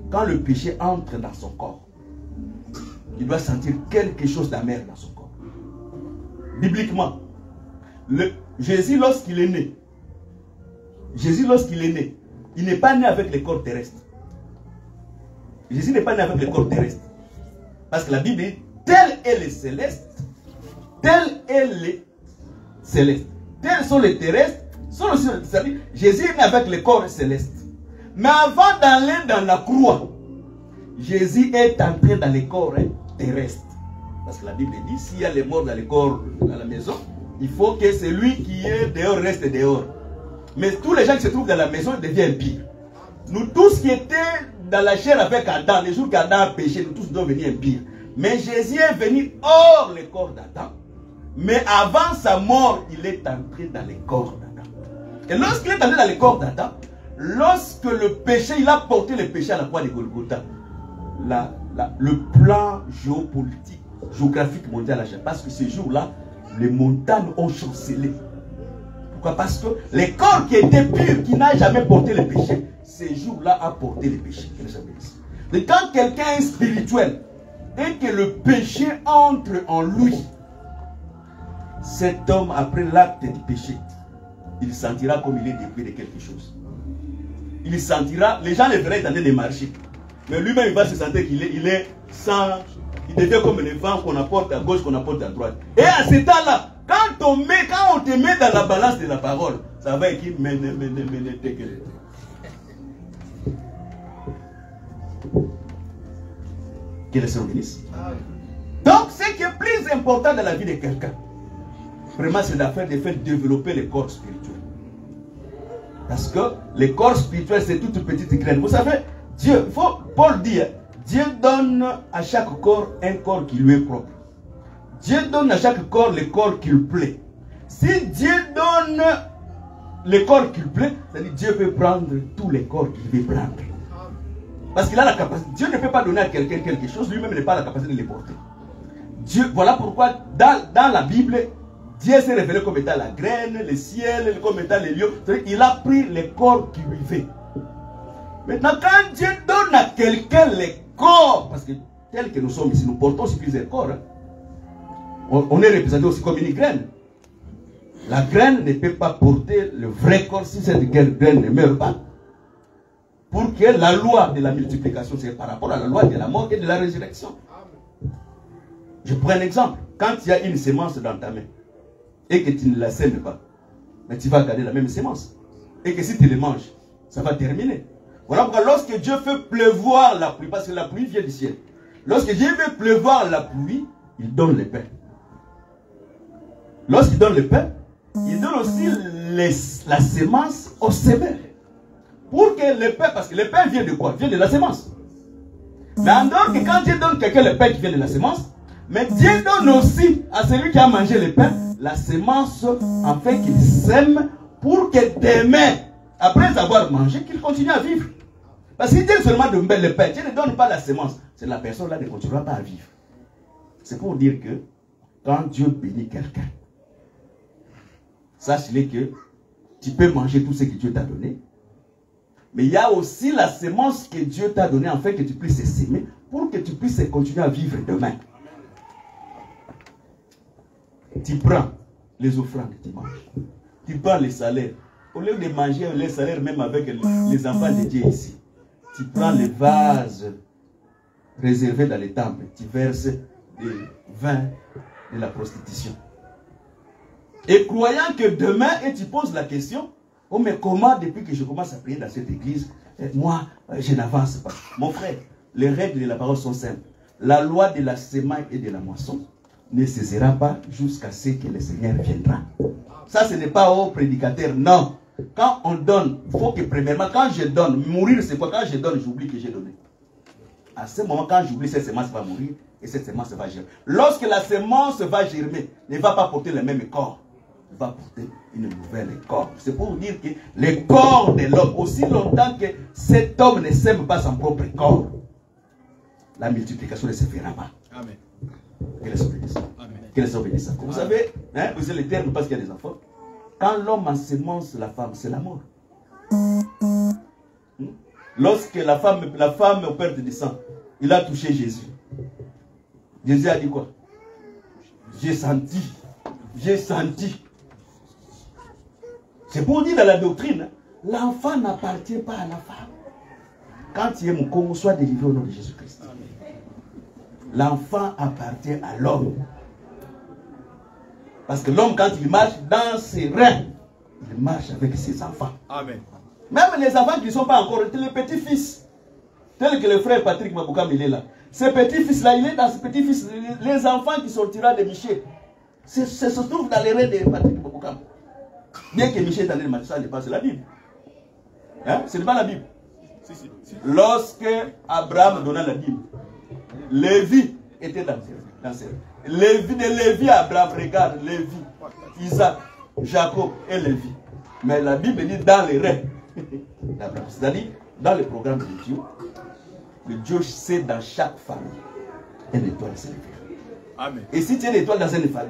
quand le péché entre dans son corps, il doit sentir quelque chose d'amer dans son corps. Bibliquement, Jésus lorsqu'il est né, il n'est pas né avec le corps terrestre. Jésus n'est pas né avec le corps terrestre. Parce que la Bible dit, tel est le céleste, tel est le céleste. Tels sont les terrestres, sont aussi les célestes. Jésus est né avec le corps céleste. Mais avant d'aller dans la croix, Jésus est entré dans le corps terrestre. Parce que la Bible dit, s'il y a les morts dans le corps, dans la maison, il faut que celui qui est dehors reste dehors. Mais tous les gens qui se trouvent dans la maison deviennent pires. Nous tous qui étaient dans la chair avec Adam, les jours qu'Adam a péché, nous tous devons venir impires. Mais Jésus est venu hors le corps d'Adam. Mais avant sa mort, il est entré dans le corps d'Adam. Et lorsqu'il est entré dans le corps d'Adam, lorsque le péché, il a porté le péché à la croix de Golgotha, le plan géopolitique, géographique mondial a changé. Parce que ce jour-là, les montagnes ont chancelé. Pourquoi? Parce que le corps qui était pur, qui n'a jamais porté le péché, ce jour-là a porté le péché. Et quand quelqu'un est spirituel et que le péché entre en lui, cet homme, après l'acte du péché, il sentira comme il est dépouillé de quelque chose. Il sentira, les gens le verraient en train de marcher. Mais lui-même, il va se sentir qu'il est sans, il devient comme les vents qu'on apporte à gauche, qu'on apporte à droite. Et à ce temps-là, quand on te met dans la balance de la parole, ça va écrire que le Seigneur bénisse. Donc, ce qui est plus important dans la vie de quelqu'un, vraiment, c'est d'affaire de faire développer le corps spirituel. Parce que le corps spirituel, c'est toute petite graine. Vous savez, Dieu, Paul dit, Dieu donne à chaque corps un corps qui lui est propre. Dieu donne à chaque corps le corps qui lui plaît. Si Dieu donne le corps qui lui plaît, c'est-à-dire Dieu peut prendre tous les corps qu'il veut prendre. Parce qu'il a la capacité. Dieu ne peut pas donner à quelqu'un quelque chose, lui-même n'a pas la capacité de les porter. Dieu, voilà pourquoi dans la Bible, Dieu s'est révélé comme étant la graine, le ciel, comme étant les lieux. Il a pris les corps qui lui fait. Maintenant, quand Dieu donne à quelqu'un les corps, parce que tel que nous sommes ici, nous portons aussi plusieurs corps. Hein. On est représenté aussi comme une graine. La graine ne peut pas porter le vrai corps si cette graine ne meurt pas. Pour que la loi de la multiplication, c'est par rapport à la loi de la mort et de la résurrection. Je prends un exemple. Quand il y a une semence dans ta main, et que tu ne la sèmes pas, mais tu vas garder la même semence. Et que si tu le manges, ça va terminer. Voilà pourquoi lorsque Dieu fait pleuvoir la pluie, parce que la pluie vient du ciel, lorsque Dieu veut pleuvoir la pluie, il donne le pain. Lorsqu'il donne le pain, il donne aussi la semence au semeur. Pour que le pain, parce que le pain vient de quoi? Vient de la semence. Mais en dehors que quand Dieu donne quelqu'un le pain qui vient de la semence, mais Dieu donne aussi à celui qui a mangé le pain la semence afin qu'il sème pour que demain, après avoir mangé, qu'il continue à vivre. Parce qu'il dit seulement de mettre le pain, Dieu ne donne pas la semence. C'est la personne là ne continuera pas à vivre. C'est pour dire que quand Dieu bénit quelqu'un, sache-le que tu peux manger tout ce que Dieu t'a donné. Mais il y a aussi la semence que Dieu t'a donnée afin que tu puisses s'aimer pour que tu puisses continuer à vivre demain. Tu prends les offrandes, tu manges. Tu prends les salaires. Au lieu de manger les salaires même avec les enfants de Dieu ici, tu prends les vases réservés dans les temples. Tu verses du vin de la prostitution. Et croyant que demain, et tu poses la question, oh mais comment depuis que je commence à prier dans cette église, moi je n'avance pas. Mon frère, les règles de la parole sont simples. La loi de la semaille et de la moisson ne cessera pas jusqu'à ce que le Seigneur viendra. Ça, ce n'est pas au prédicateur, non. Quand on donne, il faut que premièrement, quand je donne, mourir c'est quoi? Quand je donne, j'oublie que j'ai donné. À ce moment, quand j'oublie, cette semence va mourir et cette semence va germer. Lorsque la semence va germer, ne va pas porter le même corps. Elle va porter une nouvelle corps. C'est pour dire que le corps de l'homme, aussi longtemps que cet homme ne sème pas son propre corps, la multiplication ne se fera pas. Amen. Que les bénisse. Que les bénisse. Vous savez, hein, vous avez les termes parce qu'il y a des enfants. Quand l'homme ensemence la femme, c'est la mort. Lorsque la femme au père de sang, il a touché Jésus. Jésus a dit quoi? J'ai senti. J'ai senti. C'est pour dire dans la doctrine, l'enfant n'appartient pas à la femme. Quand tu es mon Congo, sois délivré au nom de Jésus-Christ. L'enfant appartient à l'homme. Parce que l'homme, quand il marche dans ses reins, il marche avec ses enfants. Amen. Même les enfants qui ne sont pas encore, les petits-fils, tels que le frère Patrick Maboukam, il est là. Ces petits-fils-là, il est dans ces petits-fils, les enfants qui sortiront de Michel. Se trouvent dans les reins de Patrick Maboukam. Bien que Michel est en train de marcher, ça n'est pas, c'est la Bible. Hein? Ce n'est pas la Bible. Si. Lorsque Abraham donna la Bible, Lévi était dans ses reins. Lévi, de Lévi à Abraham, regarde, Lévi, Isaac, Jacob et Lévi. Mais la Bible dit dans les reins d'Abraham. C'est-à-dire, dans le programme de Dieu, que Dieu sait dans chaque famille une étoile se lever. Amen. Et si tu es une étoile dans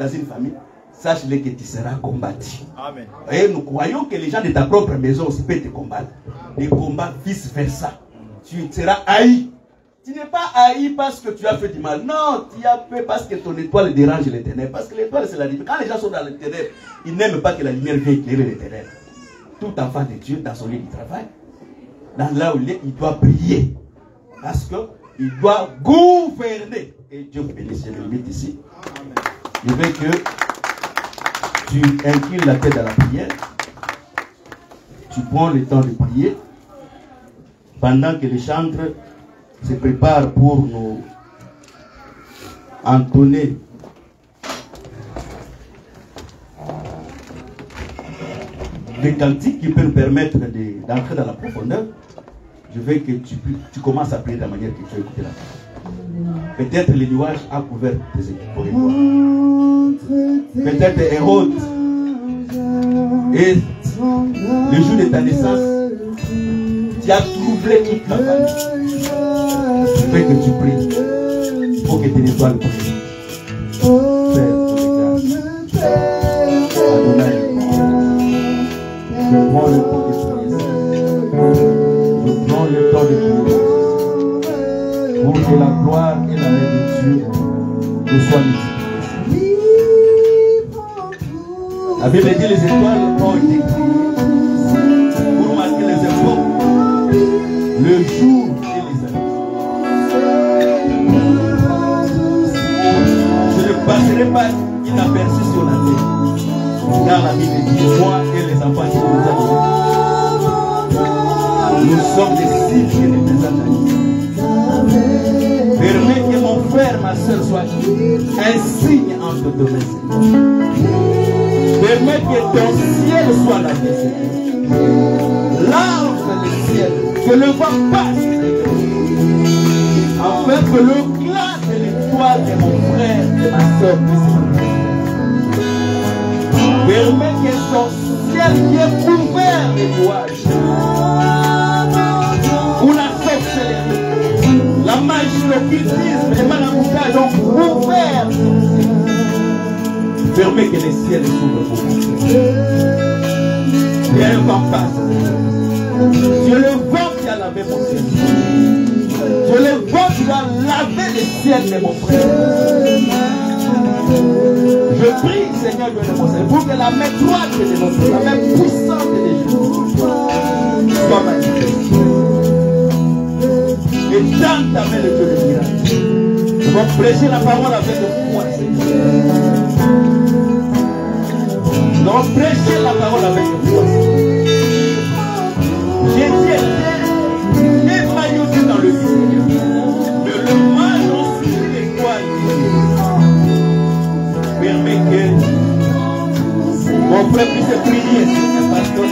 une famille, sache-le que tu seras combattu. Amen. Et nous croyons que les gens de ta propre maison aussi peuvent te combattre. Des combats vice-versa. Tu seras haï. Tu n'es pas haï parce que tu as fait du mal. Non, tu as fait parce que ton étoile dérange les ténèbres. Parce que l'étoile, c'est la lumière. Quand les gens sont dans les ténèbres, ils n'aiment pas que la lumière vienne éclairer les ténèbres. Tout enfant de Dieu, dans son lieu du travail, dans là où il est, il doit prier. Parce qu'il doit gouverner. Et Dieu vous bénisse, je le limite ici. Je veux que tu inclines la tête à la prière. Tu prends le temps de prier. Pendant que les chantres se préparent pour nous entonner des cantiques qui peuvent nous permettre d'entrer dans la profondeur, je veux que tu commences à prier de la manière que tu as écouté la parole. Peut-être le nuage a couvert tes équipes. Peut-être Hérode, et le jour de ta naissance, tu as troublé toute la famille. Je veux que tu pries pour que tes étoiles brillent. Père, Adonai, je prends le temps de prier. Je prends le temps de prier. Pour que la gloire et la main de Dieu nous soient multipliées. La Bible dit les étoiles ont été créées pour marquer les époques, le jour et les années. Je ne passerai pas inaperçu sur la terre, car la Bible dit moi et les enfants qui nous ont. Nous sommes des signes qui représentent la vie. Permets que mon frère, ma soeur soient un signe entre tes mains. Permets que ton ciel soit la vie. Lave le ciel, que le vent passe, afin que le clan de l'étoile de mon frère et de ma soeur puisse. Permets que son ciel qui est couvert de nuages, ou la sorcellerie, la magie, l'occultisme, les maraboutage ont couvert. Permets que les ciels s'ouvrent pour vous. Et un vent passe. Dieu le vent qui a lavé mon ciel. Dieu le vent qui a lavé le ciel de mon frère. Je prie, Seigneur Dieu de mon Seigneur, pour que la main droite de mon Seigneur, la main puissante de Jésus soit manifestée. Et dans ta main le Dieu de miracle. Nous allons prêcher la parole avec de foi, Seigneur. Nous allons prêcher la parole avec de foi, Seigneur. Jésus était émaillotté dans le Seigneur. Le mal aussi l'étoile. Permets que mon frère puisse prier, Seigneur, parce que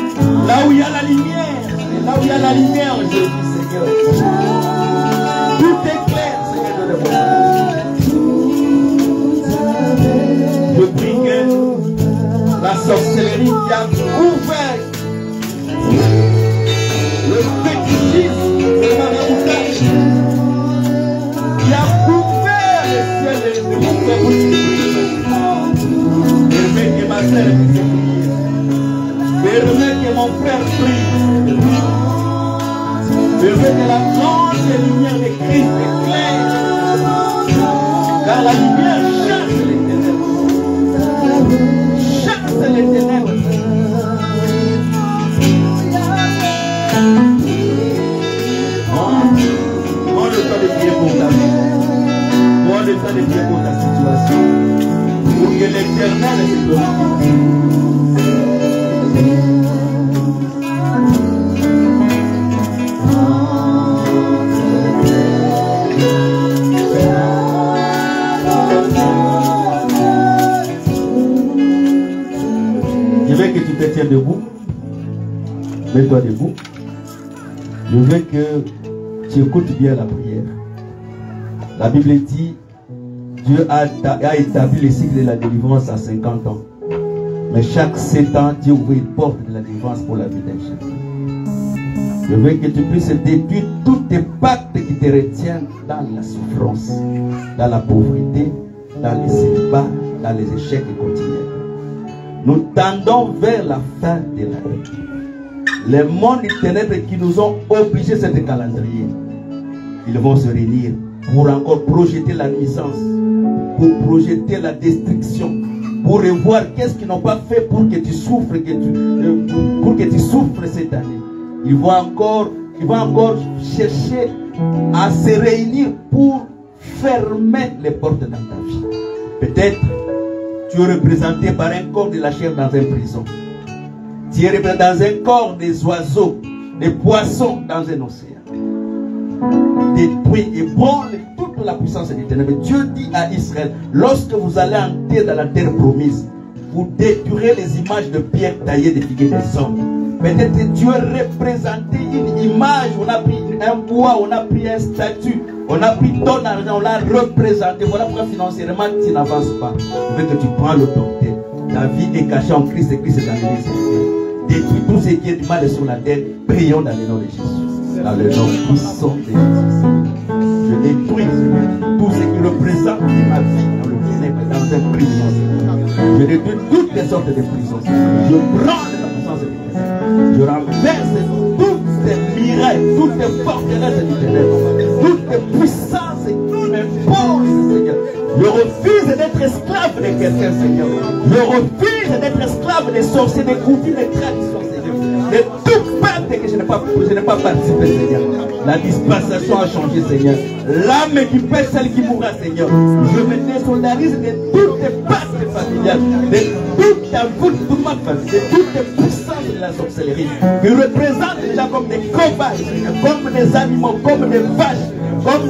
là où il y a la lumière, et là où il y a la lumière, je dis, Seigneur, tout est clair, Seigneur de mon. Je prie que la sorcellerie qui a couvert le fétichisme, le maraboutage, qui a couvert le ciel de mon frère aussi. Permets que ma sœur puisse prier. Permets que mon frère prie. Permets que la grande lumière de Christ éclaire. Car la lumière chasse les ténèbres. Chasse les ténèbres. Prends le temps de prier pour ta vie. Prends le temps de prier pour ta situation. Pour que l'Éternel se glorifie. Je veux que tu te tiennes debout. Mets-toi debout. Je veux que tu écoutes bien la prière. La Bible dit, Dieu a établi le cycle de la délivrance à 50 ans. Mais chaque 7 ans, Dieu ouvre une porte de la délivrance pour la vie d'un chacun. Je veux que tu puisses détruire tous tes pactes qui te retiennent dans la souffrance, dans la pauvreté, dans les célibats, dans les échecs continuels. Nous tendons vers la fin de l'année. Les mondes des ténèbres qui nous ont obligés à ce calendrier. ils vont se réunir pour encore projeter la nuisance, pour projeter la destruction, pour revoir qu'est-ce qu'ils n'ont pas fait pour que tu souffres, pour que tu souffres cette année. Ils vont encore chercher à se réunir pour fermer les portes dans ta vie. Peut-être tu es représenté par un corps de la chair dans une prison. Tu es représenté dans un corps des oiseaux, des poissons dans un océan. Détruit et branle toute la puissance des ténèbres. Dieu dit à Israël, lorsque vous allez entrer dans la terre promise, vous détruirez les images de pierre taillées des figuiers des hommes. Peut-être que Dieu représenté une image, on a pris un bois, on a pris un statut, on a pris ton argent, on l'a représenté. Voilà pourquoi financièrement tu n'avances pas. Il veut que tu prends l'autorité. Ta vie est cachée en Christ et Christ est dans l'Église. Détruis tout ce qui est du mal sur la terre. Prions dans le nom de Jésus. Dans le nom puissant de Jésus. Je détruis tout ce qui représente ma vie dans le ténèbre, dans une prison. Je détruis toutes les sortes de prisons. Je prends la puissance de ténèbres. Je renverse toutes ces mirailles, toutes les forteresses du ténèbre, toutes les puissances qui m'imposent, Seigneur. Je refuse d'être esclave de quelqu'un, Seigneur. Je refuse d'être esclave des sorciers, des coutumes, des traditions, Seigneur. De tout pacte que je n'ai pas participé, Seigneur. La dispensation a changé, Seigneur. L'âme qui pèse, celle qui mourra, Seigneur. Je me désolidarise de toutes les pactes familiales, de toute la voûte de ma famille, de toutes les puissances de la sorcellerie, qui représentent déjà comme des cobayes, comme des animaux, comme des vaches, comme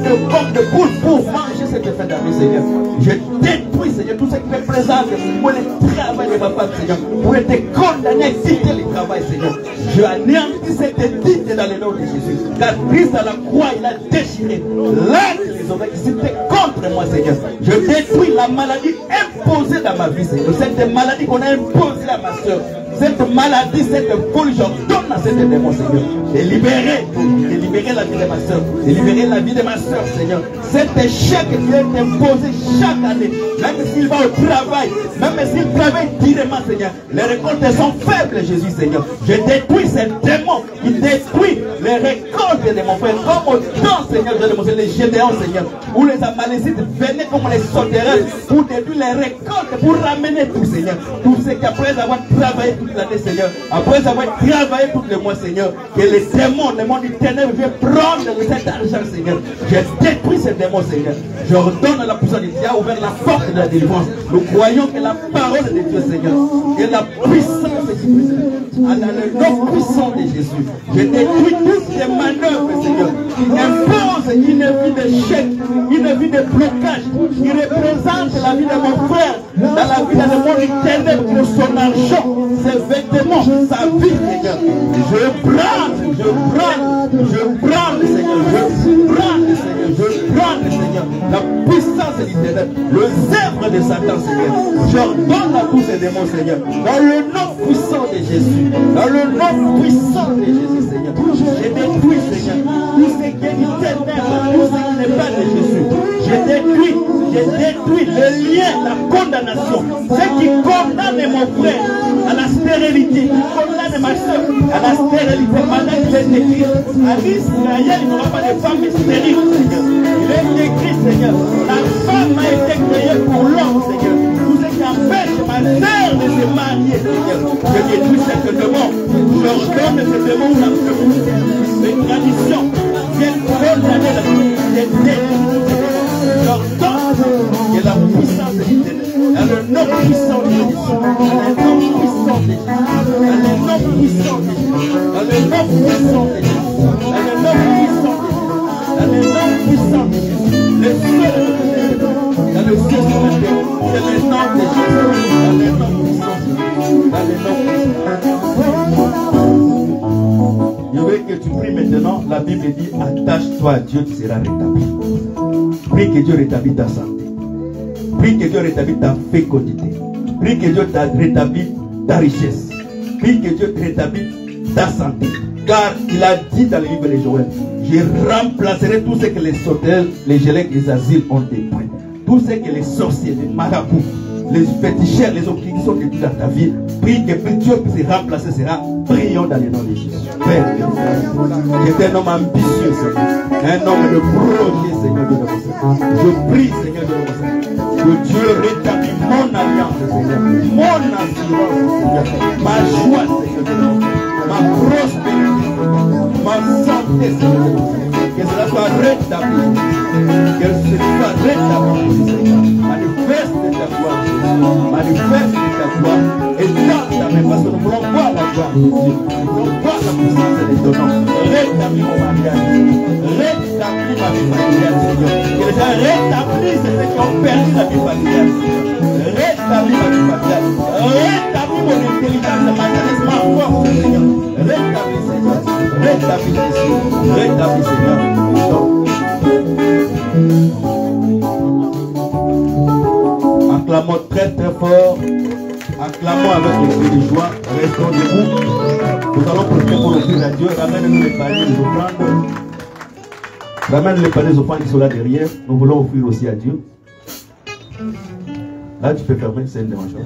de poules pour manger cette fête d'année, Seigneur. Je détruis, Seigneur, tout ce qui me présente pour le travail de ma femme, Seigneur, pour être condamné à quitter le travail, Seigneur. Je anéantis cette édite dans le nom de Jésus. Car Christ à la croix, il a déchiré l'âme des hommes qui s'étaient contre moi, Seigneur. Je détruis la maladie imposée dans ma vie, Seigneur. Cette maladie qu'on a imposée à ma soeur. Cette maladie, cette folie, j'ordonne à cette démon, Seigneur. De libérer la vie de ma soeur. De libérer la vie de ma soeur, Seigneur. Cet échec qui est imposé chaque année, même s'il va au travail, même s'il travaille durement, Seigneur, les récoltes sont faibles, Jésus, Seigneur. Je détruis ces démons qui détruisent les récoltes de mon frère. Comme au temps, Seigneur, je démontre les Gédéons, Seigneur, où les Amalécites venaient comme les sauterelles pour détruire les récoltes, pour ramener tout, Seigneur. Tout ce qu'après avoir travaillé toute l'année, Seigneur, après avoir travaillé tout le mois, Seigneur, que les démons, le monde du ténèbre, viennent prendre cet argent, Seigneur. Je détruis ces démons, Seigneur. Je redonne la puissance de Dieu, a ouvert la porte de la délivrance. Nous croyons que la parole de Dieu, Seigneur, et la puissance de Dieu, dans le nom puissant de Jésus, je détruis toutes les manœuvres, Seigneur, qui imposent une vie d'échec, une vie de blocage, qui représente la vie de mon frère, dans la vie dans le monde du ténèbre, de son argent, ses vêtements, sa vie, Seigneur. Je prends, Seigneur, je prends, Seigneur, la puissance du ténèbre, le zèbre de Satan, Seigneur. J'ordonne à tous ces démons, Seigneur, dans le nom puissant de Jésus, dans le nom puissant de Jésus, Seigneur. Je détruis, Seigneur, tout ce qui est du ténèbre, tout ce qui n'est pas de Jésus. Je détruis le lien, la condamnation, ce qui condamne mon frère à la stérilité, qui condamne ma soeur à la stérilité pendant qu'il est écrit. À l'Israël, il n'y aura pas de femme stérile, Seigneur. Il est écrit, Seigneur, la femme a été créée pour l'homme, Seigneur. Tout ce qui empêche ma sœur de se marier, Seigneur. Je détruis cette demande. Je ordonne ce demande dans le monde. Les traditions viennent condamner la vie. J'ordonne que la puissance de Dieu, dans le nom puissant de Jésus, dans le nom puissant de Jésus, dans le nom puissant de Jésus, dans le nom puissant de Jésus, dans le nom puissant de Jésus, dans le nom puissant de Jésus, le ciel dans le ciel sur la terre, c'est le nom de Jésus, dans le nom puissant de Jésus, dans le nom puissant. Je veux que tu pries maintenant. La Bible dit attache-toi à Dieu, tu seras rétabli. Prie que Dieu rétablisse ta santé. Prie que Dieu rétablisse ta fécondité. Prie que Dieu rétablisse ta richesse. Prie que Dieu rétablisse ta santé. Car il a dit dans le livre de Joël, je remplacerai tout ce que les sauterelles, les gélèques, les asiles ont détruit. Tout ce que les sorciers, les marabouts, les féticheurs, les hommes qui sont détruits dans ta vie. Prie que Dieu puisse remplacer cela. Prions dans le nom de Jésus. Père, j'étais un homme ambitieux, Seigneur. Un homme de projet, Seigneur de notre Seigneur. Je prie, Seigneur de notre Seigneur, que Dieu rétablit mon alliance, Seigneur. Mon assurance, Seigneur. Ma joie, Seigneur de notre Seigneur. Ma prospérité, ma santé, Seigneur de notre Seigneur. Que cela soit rétabli. Que cela soit rétabli, Seigneur. Manifeste ta gloire, manifeste ta gloire. Et dans ta main, parce que nous voulons voir la gloire de Dieu. Nous voulons voir la puissance de l'étonnant. Rétablis mon mariage. Rétablis ma vie familiale, Seigneur. Que les gens rétablissent ceux qui ont perdu la vie familiale, Seigneur. Rétablis ma vie familiale. Rétablis mon intelligence, ma jeunesse, ma force, Seigneur. Rétablis, Seigneur. Rétablis, Jésus. Rétablis, Seigneur. Acclamons très très fort. Acclamons avec l'esprit de joie. Restons debout. Nous allons profiter pour offrir à Dieu. Ramène-nous les paniers des offrandes. Ramène les paniers des offrandes qui sont là derrière. Nous voulons offrir aussi à Dieu. Là, tu peux fermer, c'est un dérangeant.